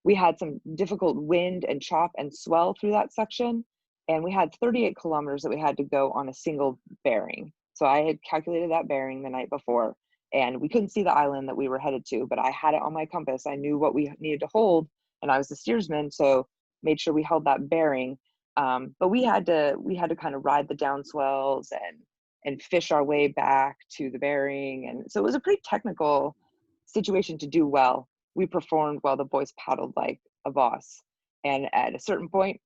we had some difficult wind and chop and swell through that section. And we had 38 kilometers that we had to go on a single bearing. So I had calculated that bearing the night before, and we couldn't see the island that we were headed to, but I had it on my compass. I knew what we needed to hold, and I was the steersman, so made sure we held that bearing. But we had to kind of ride the down swells and fish our way back to the bearing. And so it was a pretty technical situation to do well. We performed while the boys paddled like a boss. And at a certain point,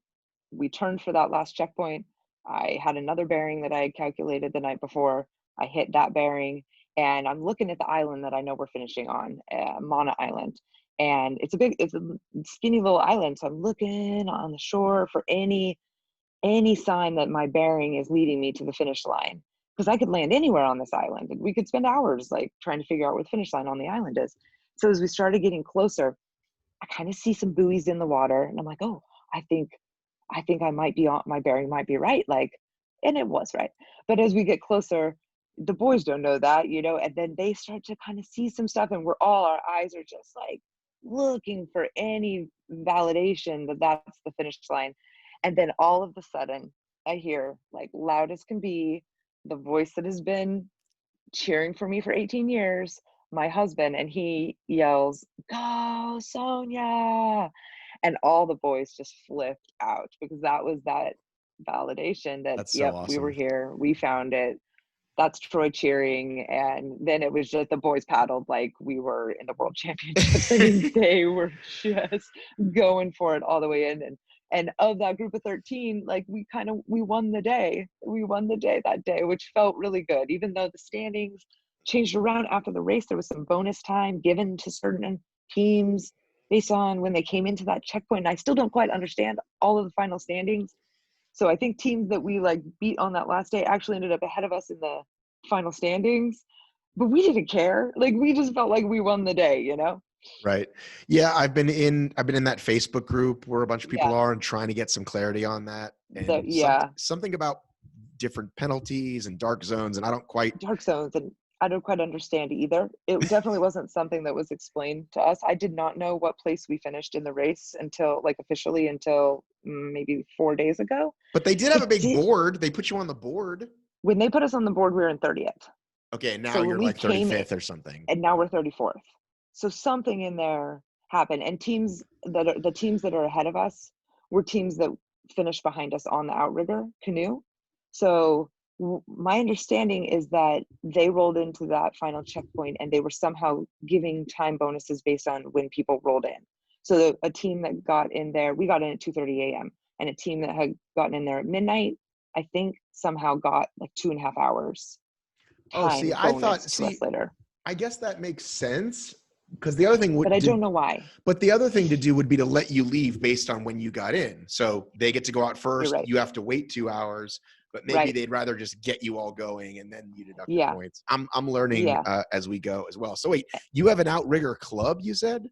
we turned for that last checkpoint. I had another bearing that I had calculated the night before. I hit that bearing, and I'm looking at the island that I know we're finishing on, Mana Island. And it's a skinny little island. So I'm looking on the shore for any sign that my bearing is leading me to the finish line, because I could land anywhere on this island and we could spend hours like trying to figure out where the finish line on the island is. So as we started getting closer, I kind of see some buoys in the water, and I'm like, oh, I think I might be on, my bearing might be right. Like, and it was right. But as we get closer, the boys don't know that, and then they start to kind of see some stuff, and our eyes are just like looking for any validation that that's the finish line. And then all of a sudden I hear, like loud as can be, the voice that has been cheering for me for 18 years, my husband, and he yells, "Go, Sonja!" And all the boys just flipped out, because that was that validation that, That's so yep, we were awesome. here, we found it. That's Troy cheering. And then it was just the boys paddled like we were in the world championships. I mean, they were just going for it all the way in. And of that group of 13, like we won the day. We won the day that day, which felt really good. Even though the standings changed around after the race, there was some bonus time given to certain teams based on when they came into that checkpoint. And I still don't quite understand all of the final standings. So I think teams that we like beat on that last day actually ended up ahead of us in the final standings, but we didn't care. Like, we just felt like we won the day. Right. Yeah, I've been in that Facebook group where a bunch of people Yeah. are, and trying to get some clarity on that. And Yeah. something about different penalties and dark zones, and I don't quite. Dark zones, and I don't quite understand either. It definitely wasn't something that was explained to us. I did not know what place we finished in the race until maybe 4 days ago. But they did have a big board. They put you on the board. When they put us on the board, we were in 30th. Okay, now So when you're we like came in, 35th or something. and now we're 34th. So something in there happened. And the teams that are ahead of us were teams that finished behind us on the outrigger canoe. So my understanding is that they rolled into that final checkpoint, and they were somehow giving time bonuses based on when people rolled in. So a team that got in there, we got in at 2:30 a.m. and a team that had gotten in there at midnight, I think somehow got like 2.5 hours Oh, see, time bonus to us later. I guess that makes sense, because the other thing But I don't know why. but the other thing to do would be to let you leave based on when you got in. So they get to go out You're first. right. You have to wait 2 hours. but maybe Right. they'd rather just get you all going and then you deduct the Yeah. points. I'm learning Yeah. as we go as well. So wait, you have an outrigger club, you said?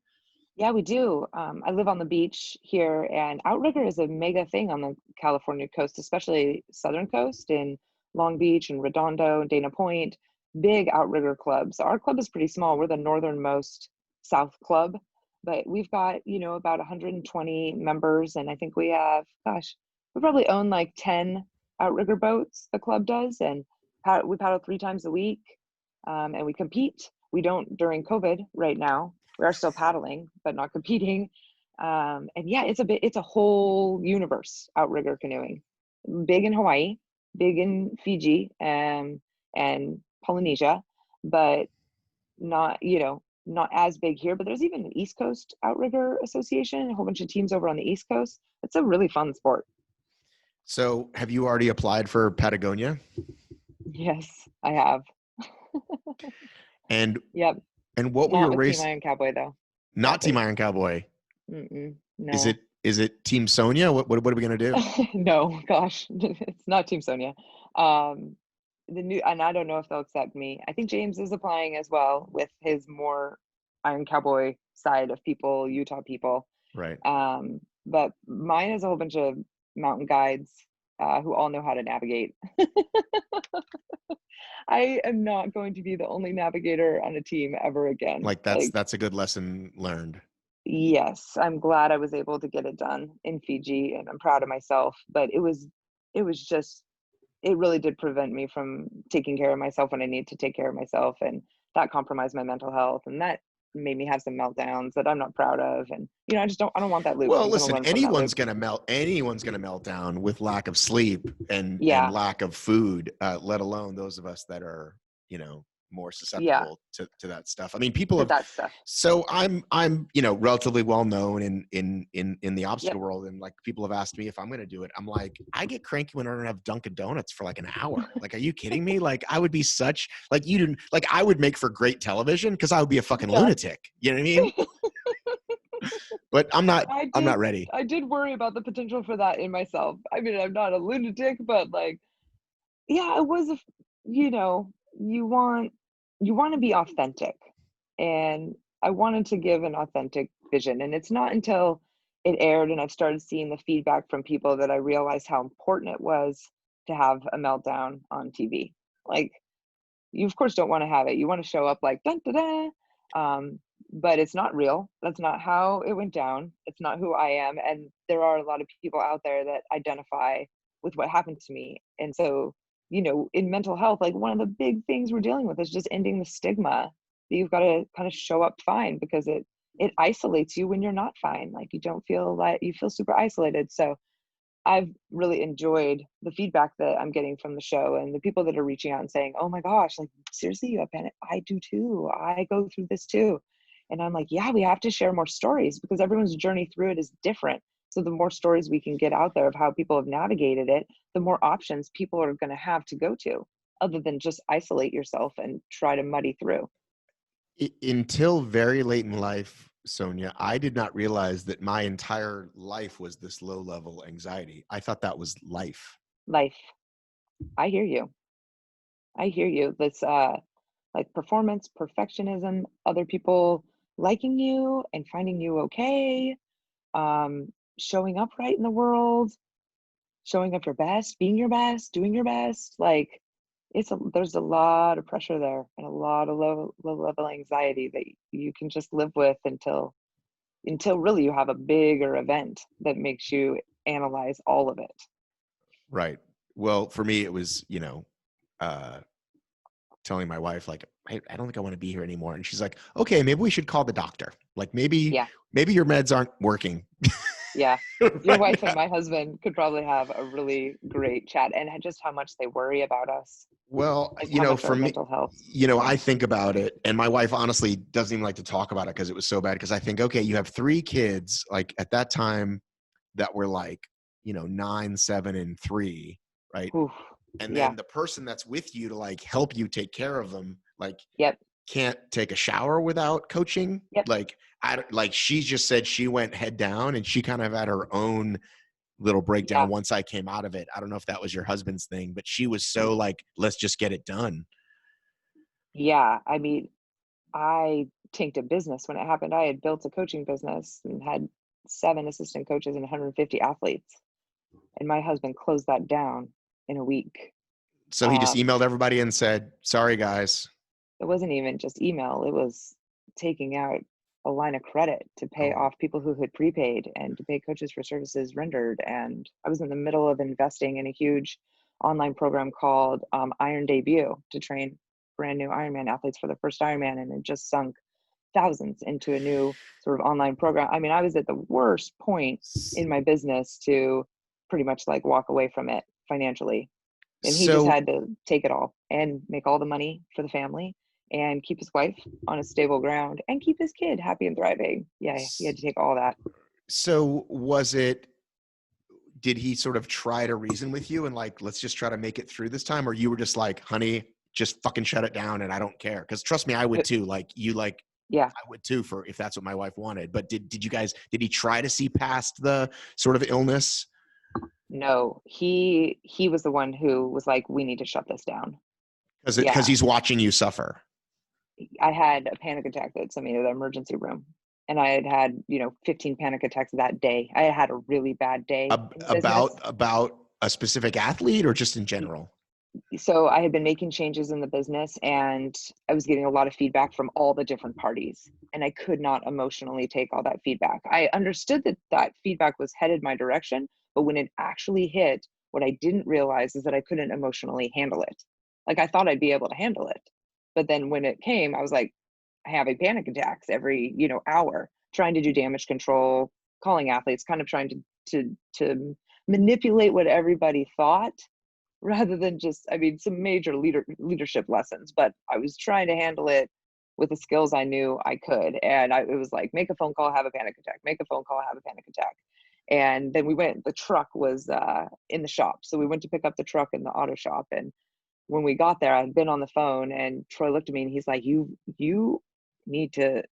Yeah, we do. I live on the beach here, and outrigger is a mega thing on the California coast, especially southern coast in Long Beach and Redondo and Dana Point. Big outrigger clubs. Our club is pretty small. We're the northernmost South club, but we've got, about 120 members, and I think we have, gosh, we probably own like 10 outrigger boats, the club does, and we paddle 3 times a week, and we compete. We don't during COVID right now. We are still paddling, but not competing. And yeah, it's a whole universe, outrigger canoeing. Big in Hawaii, big in Fiji, and Polynesia, but not as big here. But there's even an East Coast Outrigger Association, a whole bunch of teams over on the East Coast. It's a really fun sport. So have you already applied for Patagonia? Yes, I have. And Yep. and what were Not your with Team race? Iron Cowboy though. Not Team Sadly. Iron Cowboy. Is No. it Team Sonja? What are we gonna do? No, gosh, it's not Team Sonja. The new, and I don't know if they'll accept me. I think James is applying as well with his more Iron Cowboy side of people, Utah people. Right. But mine is a whole bunch of mountain guides who all know how to navigate. I am not going to be the only navigator on a team ever again. Like that's a good lesson learned. Yes, I'm glad I was able to get it done in Fiji, and I'm proud of myself. But it was just, it really did prevent me from taking care of myself when I need to take care of myself, and that compromised my mental health, and that made me have some meltdowns that I'm not proud of. And I don't want that loop. Well, I'm going to listen, learn from that loop. anyone's gonna melt down with lack of sleep and Yeah, lack of food, let alone those of us that are, more yeah, susceptible to that stuff. I mean, people to have that stuff. so I'm relatively well known in the Yep. obstacle world, and like people have asked me if I'm going to do it. I'm like, I get cranky when I don't have Dunkin' Donuts for like an hour. Like, are you kidding me? Like, I would be such like you didn't like I would make for great television because I would be a fucking Yeah. lunatic. You know what I mean? But I'm not ready. I did worry about the potential for that in myself. I mean, I'm not a lunatic, but like, yeah, it was you know, you want to be authentic. And I wanted to give an authentic vision. And it's not until it aired and I've started seeing the feedback from people that I realized how important it was to have a meltdown on TV. Like, you of course don't want to have it. You want to show up like dun da da. But it's not real. That's not how it went down. It's not who I am. And there are a lot of people out there that identify with what happened to me. And so, in mental health, like one of the big things we're dealing with is just ending the stigma that you've got to kind of show up fine, because it isolates you when you're not fine. Like, you don't feel like you feel super isolated. So I've really enjoyed the feedback that I'm getting from the show, and the people that are reaching out and saying, "Oh my gosh, like seriously, you have panic? I do too. I go through this too." And I'm like, yeah, we have to share more stories because everyone's journey through it is different. So the more stories we can get out there of how people have navigated it, the more options people are going to have to go to, other than just isolate yourself and try to muddy through. Until very late in life, Sonja, I did not realize that my entire life was this low level anxiety. I thought that was life. Life. I hear you. I hear you. This like performance, perfectionism, other people liking you and finding you okay, showing up right in the world, showing up your best, being your best, doing your best. Like, there's a lot of pressure there and a lot of low level anxiety that you can just live with until really you have a bigger event that makes you analyze all of it. Right. Well, for me, it was, uh, telling my wife, like, I don't think I want to be here anymore. And she's like, okay, maybe we should call the doctor. Like maybe Yeah. your meds aren't working. Yeah. Your right wife now. and my husband could probably have a really great chat, and just how much they worry about us, Well, like how much for our me, mental health. I think about it, and my wife honestly doesn't even like to talk about it because it was so bad. Because I think, okay, you have 3 kids, like at that time, that were like, 9, 7, and 3, right? Oof. And Yeah. then the person that's with you to like help you take care of them, like, Yep. can't take a shower without coaching. Yep. Like, she just said she went head down, and she kind of had her own little breakdown Yeah. once I came out of it. I don't know if that was your husband's thing, but she was so like, let's just get it done. Yeah. I mean, I tanked a business when it happened. I had built a coaching business and had 7 assistant coaches and 150 athletes. And my husband closed that down in a week. So he just emailed everybody and said, sorry, guys. It wasn't even just email. It was taking out a line of credit to pay Oh. off people who had prepaid and to pay coaches for services rendered. And I was in the middle of investing in a huge online program called Iron Debut to train brand new Ironman athletes for the first Ironman. And it just sunk thousands into a new sort of online program. I mean, I was at the worst point in my business to pretty much like walk away from it financially. And he just So, had to take it all and make all the money for the family and keep his wife on a stable ground and keep his kid happy and thriving. Yeah, he had to take all that. so did he sort of try to reason with you and like, let's just try to make it through this time? Or you were just like, honey, just fucking shut it down and I don't care. Cause trust me, I would too. Like Yeah, I would too, for if that's what my wife wanted. But did he try to see past the sort of illness? no, he was the one who was like, we need to shut this down. Because he's watching you suffer. I had a panic attack that sent me to the emergency room. And I had 15 panic attacks that day. I had a really bad day. About a specific athlete or just in general? So I had been making changes in the business and I was getting a lot of feedback from all the different parties. And I could not emotionally take all that feedback. I understood that that feedback was headed my direction, but when it actually hit, what I didn't realize is that I couldn't emotionally handle it. Like I thought I'd be able to handle it. But then when it came, I was like having panic attacks every, hour, trying to do damage control, calling athletes, kind of trying to manipulate what everybody thought rather than just, I mean, some major leadership lessons, but I was trying to handle it with the skills I knew I could. And it was like, make a phone call, have a panic attack, make a phone call, have a panic attack. And then the truck was in the shop. So we went to pick up the truck in the auto shop. And when we got there, I'd been on the phone and Troy looked at me and he's like, you need to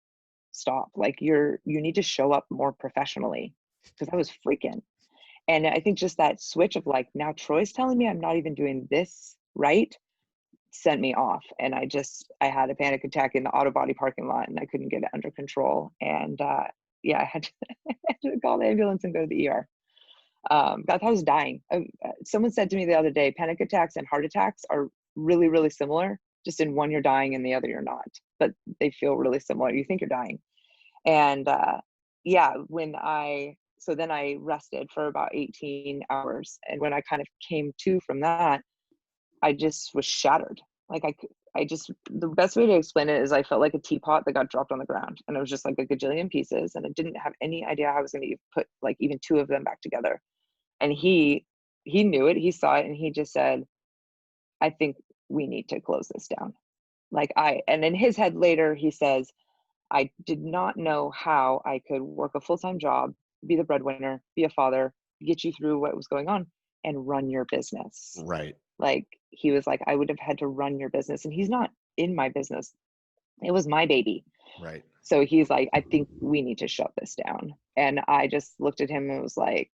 stop. Like you need to show up more professionally, because I was freaking. And I think just that switch of like, now Troy's telling me I'm not even doing this right, sent me off. And I had a panic attack in the auto body parking lot and I couldn't get it under control. And I had to call the ambulance and go to the ER. I thought I was dying. Someone said to me the other day, panic attacks and heart attacks are really, really similar. Just in one you're dying and the other you're not, but they feel really similar. You think you're dying. And so then I rested for about 18 hours. And when I kind of came to from that, I just was shattered. Like the best way to explain it is I felt like a teapot that got dropped on the ground and it was just like a gajillion pieces. And I didn't have any idea how I was going to put like even 2 of them back together. And he knew it, he saw it, and he just said, I think we need to close this down. And in his head later, he says, I did not know how I could work a full-time job, be the breadwinner, be a father, get you through what was going on, and run your business. Right. Like, he was like, I would have had to run your business. And he's not in my business. It was my baby. Right. So he's like, I think we need to shut this down. And I just looked at him and was like,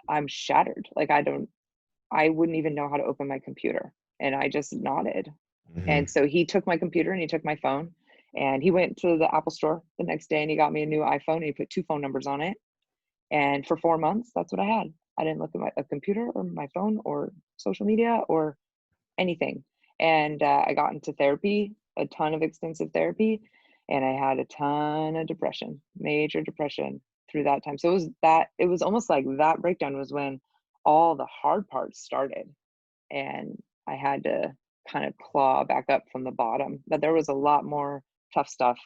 I'm shattered. Like, I wouldn't even know how to open my computer. And I just nodded. Mm-hmm. And so he took my computer and he took my phone and he went to the Apple store the next day and he got me a new iPhone and he put 2 phone numbers on it. And for 4 months, that's what I had. I didn't look at a computer or my phone or social media or anything. And I got into therapy, a ton of extensive therapy, and I had a ton of depression, major depression through that time. So it was almost like that breakdown was when all the hard parts started. And I had to kind of claw back up from the bottom. But there was a lot more tough stuff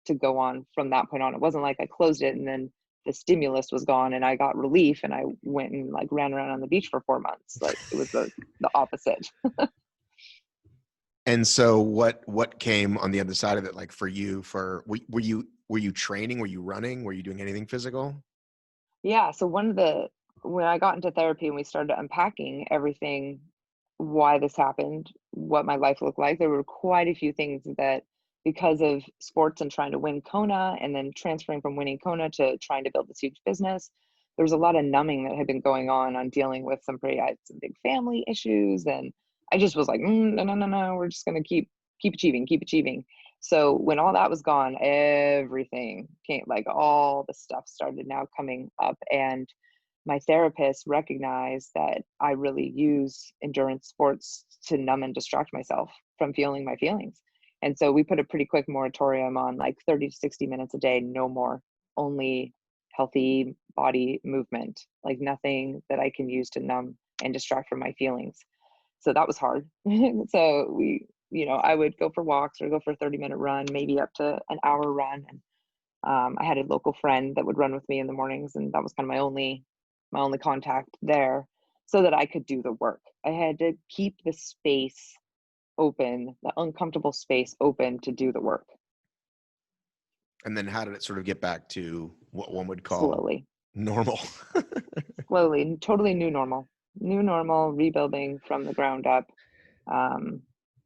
to go on from that point on. It wasn't like I closed it and then the stimulus was gone and I got relief and I went and like ran around on the beach for 4 months. Like it was the opposite. And so what came on the other side of it? Like for you, were you training? Were you running? Were you doing anything physical? Yeah. So when I got into therapy and we started unpacking everything, why this happened, what my life looked like, there were quite a few things that, because of sports and trying to win Kona and then transferring from winning Kona to trying to build this huge business, there was a lot of numbing that had been going on dealing with I had some big family issues, and I just was like, no, no, no, no, we're just going to keep achieving. So when all that was gone, everything came, like all the stuff started now coming up. And my therapist recognized that I really use endurance sports to numb and distract myself from feeling my feelings. And so we put a pretty quick moratorium on like 30 to 60 minutes a day, no more, only healthy body movement, like nothing that I can use to numb and distract from my feelings. So that was hard. So I would go for walks or go for a 30-minute run, maybe up to an hour run. And I had a local friend that would run with me in the mornings, and that was kind of my only contact there, so that I could do the work. I had to keep the space open, the uncomfortable space open to do the work. And then how did it sort of get back to what one would call Slowly. Normal? Slowly, totally new normal, rebuilding from the ground up.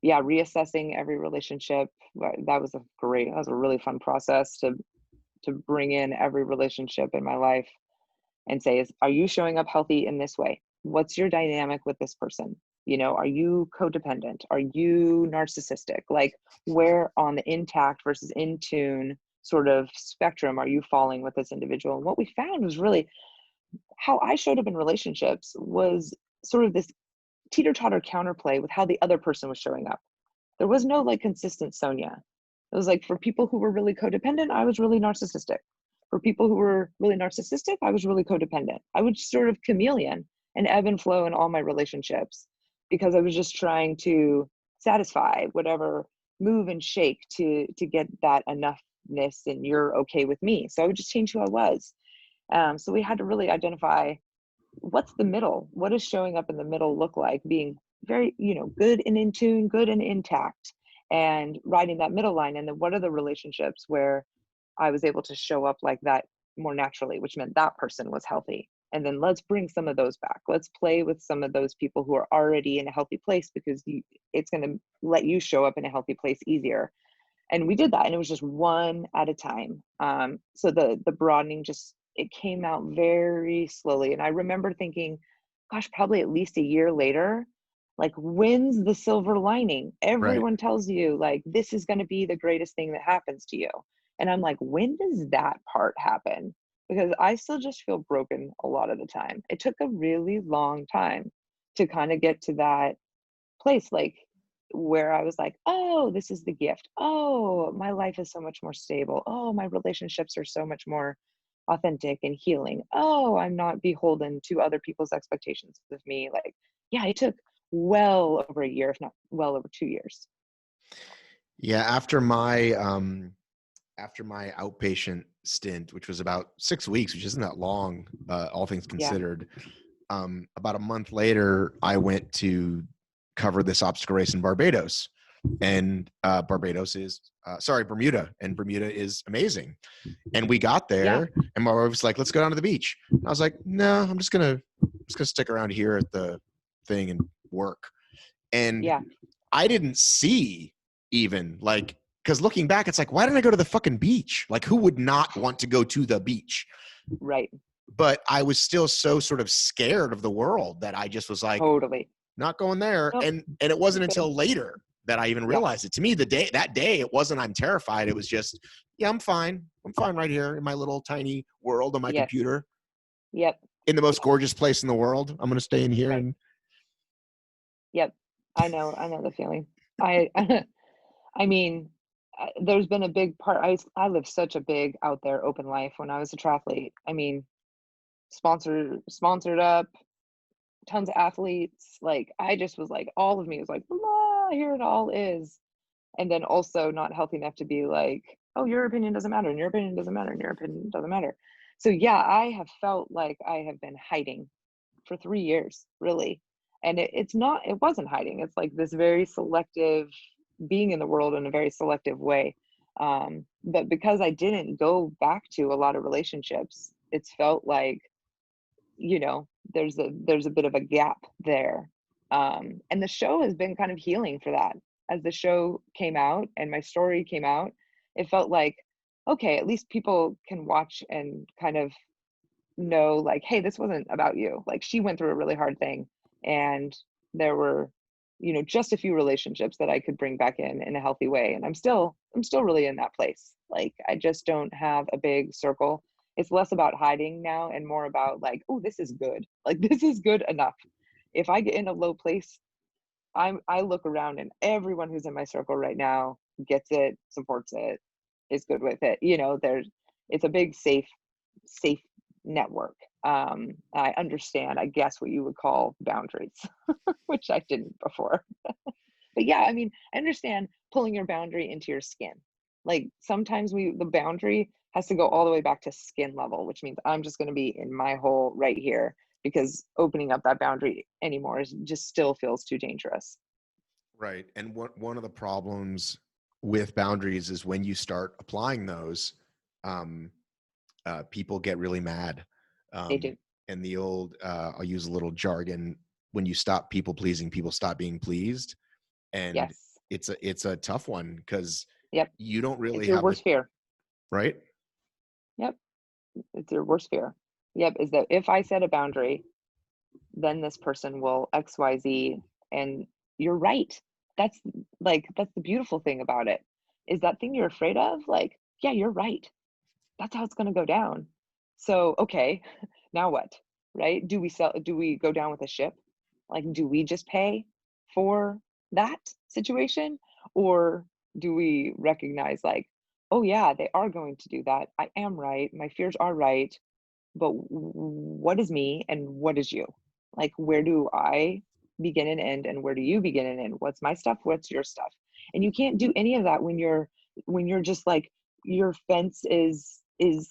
Reassessing every relationship. That was a really fun process to bring in every relationship in my life and say, are you showing up healthy in this way? What's your dynamic with this person? Are you codependent? Are you narcissistic? Like, where on the intact versus in tune sort of spectrum are you falling with this individual? And what we found was really how I showed up in relationships was sort of this teeter-totter counterplay with how the other person was showing up. There was no like consistent Sonja. It was like, for people who were really codependent, I was really narcissistic. For people who were really narcissistic, I was really codependent. I would sort of chameleon and ebb and flow in all my relationships, because I was just trying to satisfy whatever move and shake to get that enoughness and you're okay with me. So I would just change who I was. So we had to really identify what's the middle. What does showing up in the middle look like? Being very, good and in tune, good and intact, and riding that middle line. And then what are the relationships where I was able to show up like that more naturally, which meant that person was healthy. And then let's bring some of those back. Let's play with some of those people who are already in a healthy place, because it's going to let you show up in a healthy place easier. And we did that, and it was just one at a time. So the broadening it came out very slowly. And I remember thinking, gosh, probably at least a year later, like, when's the silver lining? Everyone tells you like, this is going to be the greatest thing that happens to you. And I'm like, when does that part happen? Because I still just feel broken a lot of the time. It took a really long time to kind of get to that place, like, where I was like, oh, this is the gift. Oh, my life is so much more stable. Oh, my relationships are so much more authentic and healing. Oh, I'm not beholden to other people's expectations of me. Like, yeah, it took well over a year, if not well over 2 years. Yeah, after my outpatient stint, which was about 6 weeks, which isn't that long, all things considered, about a month later, I went to cover this obstacle race in Barbados. And Bermuda. And Bermuda is amazing. And we got there, and my wife was like, let's go down to the beach. And I was like, no, I'm just gonna stick around here at the thing and work. And I didn't see even, like, because looking back, it's like, why didn't I go to the fucking beach? Like, who would not want to go to the beach? Right. But I was still so sort of scared of the world that I just was like, totally not going there. Nope. And it wasn't until later that I even realized it. To me, that day, it wasn't I'm terrified. It was just, I'm fine. I'm fine right here in my little tiny world on my computer. Yep. In the most gorgeous place in the world. I'm going to stay in here. Right. And Yep. I know the feeling. I mean, there's been a big part. I lived such a big out there open life when I was a triathlete. I mean, sponsored up, tons of athletes. Like, I just was like, all of me was like, here it all is. And then also not healthy enough to be like, oh, your opinion doesn't matter, and your opinion doesn't matter, and your opinion doesn't matter. So I have felt like I have been hiding for 3 years, really. And it wasn't hiding. It's like this very selective being in the world in a very selective way. But because I didn't go back to a lot of relationships, it's felt like, there's a bit of a gap there. And the show has been kind of healing for that. As the show came out and my story came out, it felt like, okay, at least people can watch and kind of know, like, hey, this wasn't about you. Like, she went through a really hard thing, and there were, just a few relationships that I could bring back in a healthy way. And I'm still really in that place. Like, I just don't have a big circle. It's less about hiding now and more about like, oh, this is good. Like, this is good enough. If I get in a low place, I look around and everyone who's in my circle right now gets it, supports it, is good with it. It's a big safe network. I understand, I guess, what you would call boundaries, which I didn't before. But yeah, I mean, I understand pulling your boundary into your skin. Like, sometimes the boundary has to go all the way back to skin level, which means I'm just going to be in my hole right here, because opening up that boundary anymore just still feels too dangerous. Right. And one of the problems with boundaries is when you start applying those, um, people get really mad. They do. And the old, I'll use a little jargon: when you stop people pleasing, people stop being pleased. And Yes. it's a tough one, because Yep. you don't It's really your have the worst fear. right. Yep. It's your worst fear. Yep. Is that if I set a boundary, then this person will XYZ. And you're right. That's that's the beautiful thing about it, is that thing you're afraid of. Like, yeah, you're right. That's how it's going to go down. So, okay, now what? Right? Do we go down with a ship? Like, do we just pay for that situation? Or do we recognize, like, oh yeah, they are going to do that. I am right. My fears are right. But what is me and what is you? Like, where do I begin and end, and where do you begin and end? What's my stuff? What's your stuff? And you can't do any of that when you're just like, your fence is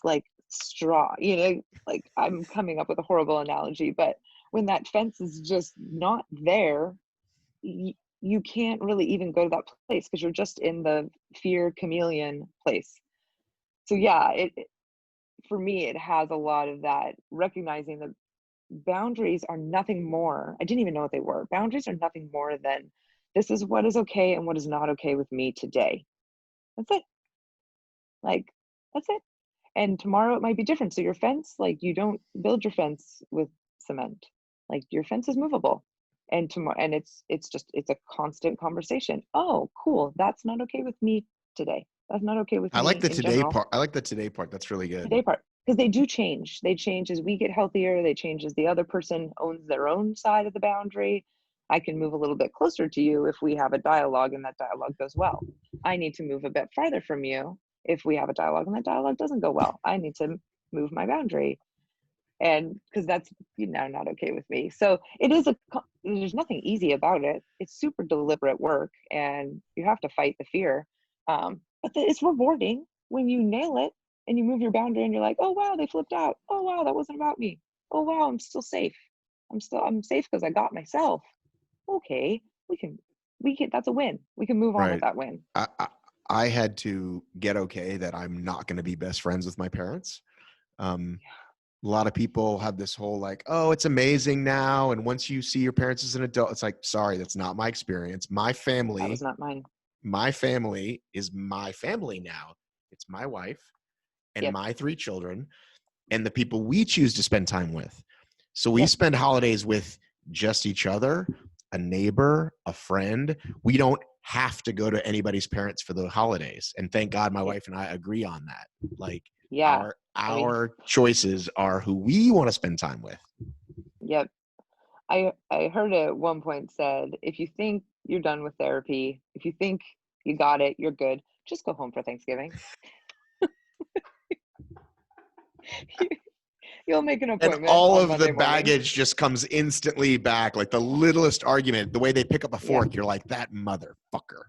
like straw, like, I'm coming up with a horrible analogy, but when that fence is just not there, you can't really even go to that place, because you're just in the fear chameleon place. So yeah, for me, it has a lot of that, recognizing that boundaries are nothing more. I didn't even know what they were. Boundaries are nothing more than, this is what is okay and what is not okay with me today. That's it. Like, that's it. And tomorrow it might be different. So your fence, like, you don't build your fence with cement. Like, your fence is movable. And tomorrow, and it's a constant conversation. Oh, cool. That's not okay with me today. That's not okay with I like me the in today general. part. I like the today part. That's really good. Today part, because they do change. They change as we get healthier. They change as the other person owns their own side of the boundary. I can move a little bit closer to you if we have a dialogue and that dialogue goes well. I need to move a bit farther from you if we have a dialogue and that dialogue doesn't go well. I need to move my boundary, and because that's, not okay with me. So there's nothing easy about it. It's super deliberate work, and you have to fight the fear. But it's rewarding when you nail it and you move your boundary and you're like, oh wow, they flipped out. Oh wow, that wasn't about me. Oh wow, I'm still safe. I'm safe because I got myself. Okay, we can that's a win. We can move on with Right. that win. I, I I had to get okay that I'm not going to be best friends with my parents. Um, a lot of people have this whole like, oh, it's amazing now, and once you see your parents as an adult, it's like, sorry, that's not my experience. That was not mine. My family is my family now. It's my wife and Yep. my 3 children and the people we choose to spend time with. So we Yep. spend holidays with just each other, a neighbor, a friend. We don't have to go to anybody's parents for the holidays. And thank God my Yep. wife and I agree on that. Like, Yeah. I mean, our choices are who we want to spend time with. yep. I heard it at one point said, if you think you're done with therapy, if you think you got it, you're good, just go home for Thanksgiving. You'll make an And appointment all on of the Monday morning. baggage just comes instantly back. Like the littlest argument, the way they pick up a Yep. fork, you're like, that motherfucker.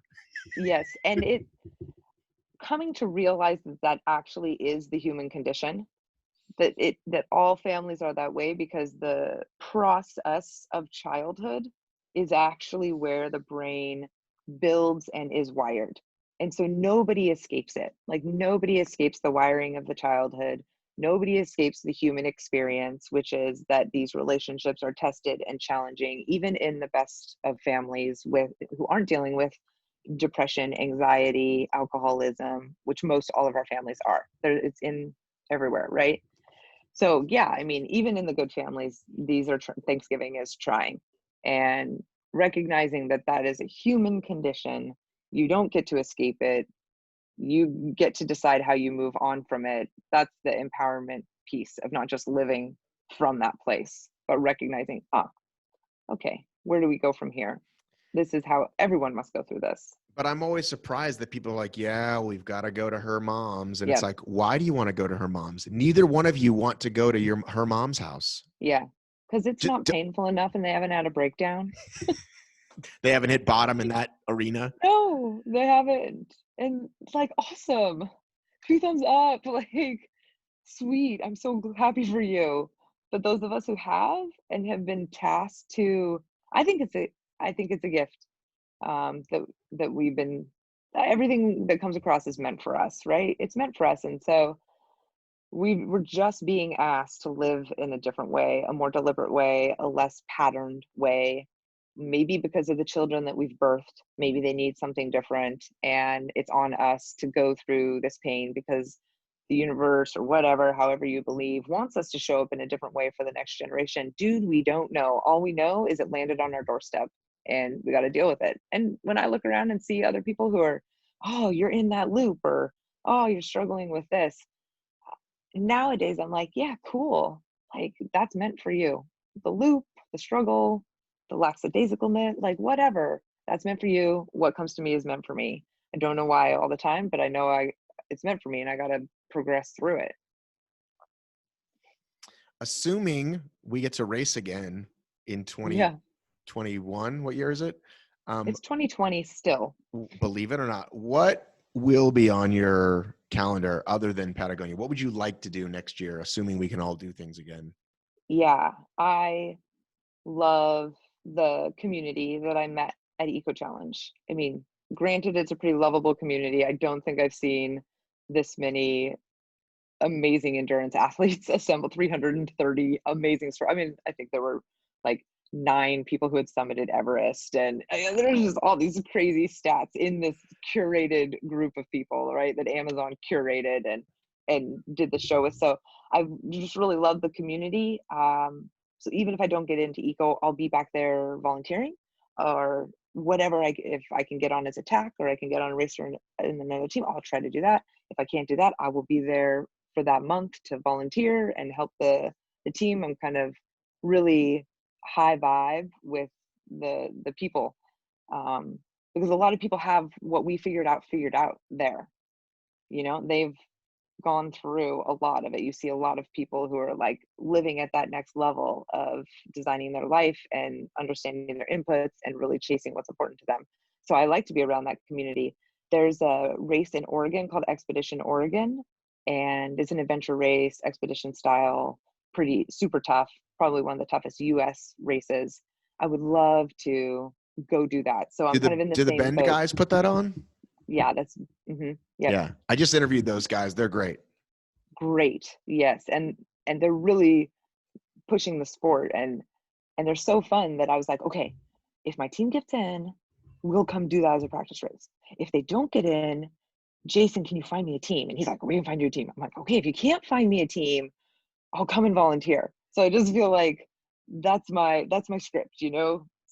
Yes. And it coming to realize that that actually is the human condition, that all families are that way, because the process of childhood is actually where the brain builds and is wired. And so nobody escapes it. Like, nobody escapes the wiring of the childhood. Nobody escapes the human experience, which is that these relationships are tested and challenging, even in the best of families who aren't dealing with depression, anxiety, alcoholism, which most all of our families are. It's in everywhere, right? So yeah, I mean, even in the good families, these are Thanksgiving is trying, and recognizing that that is a human condition. You don't get to escape it. You get to decide how you move on from it. That's the empowerment piece of not just living from that place, but recognizing, okay, where do we go from here? This is how everyone must go through this. But I'm always surprised that people are like, yeah, we've got to go to her mom's. And it's Yep. like, why do you want to go to her mom's? Neither one of you want to go to her mom's house. Yeah. Because it's J- not d- painful enough and they haven't had a breakdown. They haven't hit bottom in that arena. No, they haven't. And it's like, awesome. 2 thumbs up. Like, sweet. I'm so happy for you. But those of us who have and have been tasked to, I think it's a, I think it's a gift, that we've been, everything that comes across is meant for us, right? It's meant for us. And so we're just being asked to live in a different way, a more deliberate way, a less patterned way. Maybe because of the children that we've birthed, maybe they need something different. And it's on us to go through this pain because the universe or whatever, however you believe, wants us to show up in a different way for the next generation. Dude, we don't know. All we know is it landed on our doorstep and we got to deal with it. And when I look around and see other people who are, oh, you're in that loop, or oh, you're struggling with this, nowadays I'm like, yeah, cool. Like, that's meant for you. The loop, the struggle, the lackadaisicalness, like whatever. That's meant for you. What comes to me is meant for me. I don't know why all the time, but I know it's meant for me and I gotta progress through it. Assuming we get to race again in Yeah. 2021, what year is it? It's 2020 still. Believe it or not, what will be on your calendar other than Patagonia? What would you like to do next year, assuming we can all do things again? Yeah. I love the community that I met at Eco Challenge. I mean, granted, it's a pretty lovable community. I don't think I've seen this many amazing endurance athletes assembled, 330 amazing I mean, I think there were like 9 people who had summited Everest, and there's just all these crazy stats in this curated group of people, right? That Amazon curated and did the show with. So I just really love the community. So even if I don't get into eco, I'll be back there volunteering or whatever. If I can get on as a TAC or I can get on a racer in another team, I'll try to do that. If I can't do that, I will be there for that month to volunteer and help the team. I'm kind of really high vibe with the people, because a lot of people have what we figured out there. They've gone through a lot of it. You see a lot of people who are like living at that next level of designing their life and understanding their inputs and really chasing what's important to them. So I like to be around that community. There's a race in Oregon called Expedition Oregon, and it's an adventure race, expedition style, pretty super tough, probably one of the toughest US races. I would love to go do that. So I'm kind of in the Do the same Bend boat. guys put that on? Yeah, that's yep. Yeah, I just interviewed those guys. They're great. Great. Yes. And they're really pushing the sport, and they're so fun that I was like, okay, if my team gets in, we'll come do that as a practice race. If they don't get in, Jason, can you find me a team? And he's like, we can find you a team. I'm like, okay, if you can't find me a team, I'll come and volunteer. So I just feel like that's my script,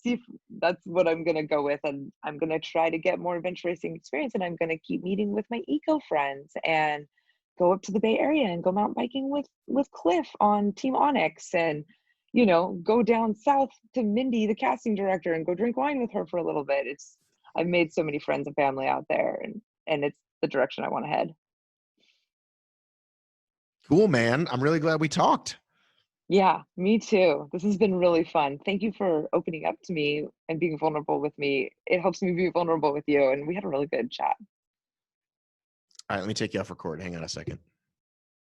See if that's what I'm gonna go with. And I'm gonna try to get more adventure racing experience, and I'm gonna keep meeting with my eco friends and go up to the Bay Area and go mountain biking with Cliff on Team Onyx, and go down south to Mindy, the casting director, and go drink wine with her for a little bit. I've made so many friends and family out there, and it's the direction I want to head. Cool, man. I'm really glad we talked. Yeah, me too. This has been really fun. Thank you for opening up to me and being vulnerable with me. It helps me be vulnerable with you, and we had a really good chat. All right, let me take you off record. Hang on a second.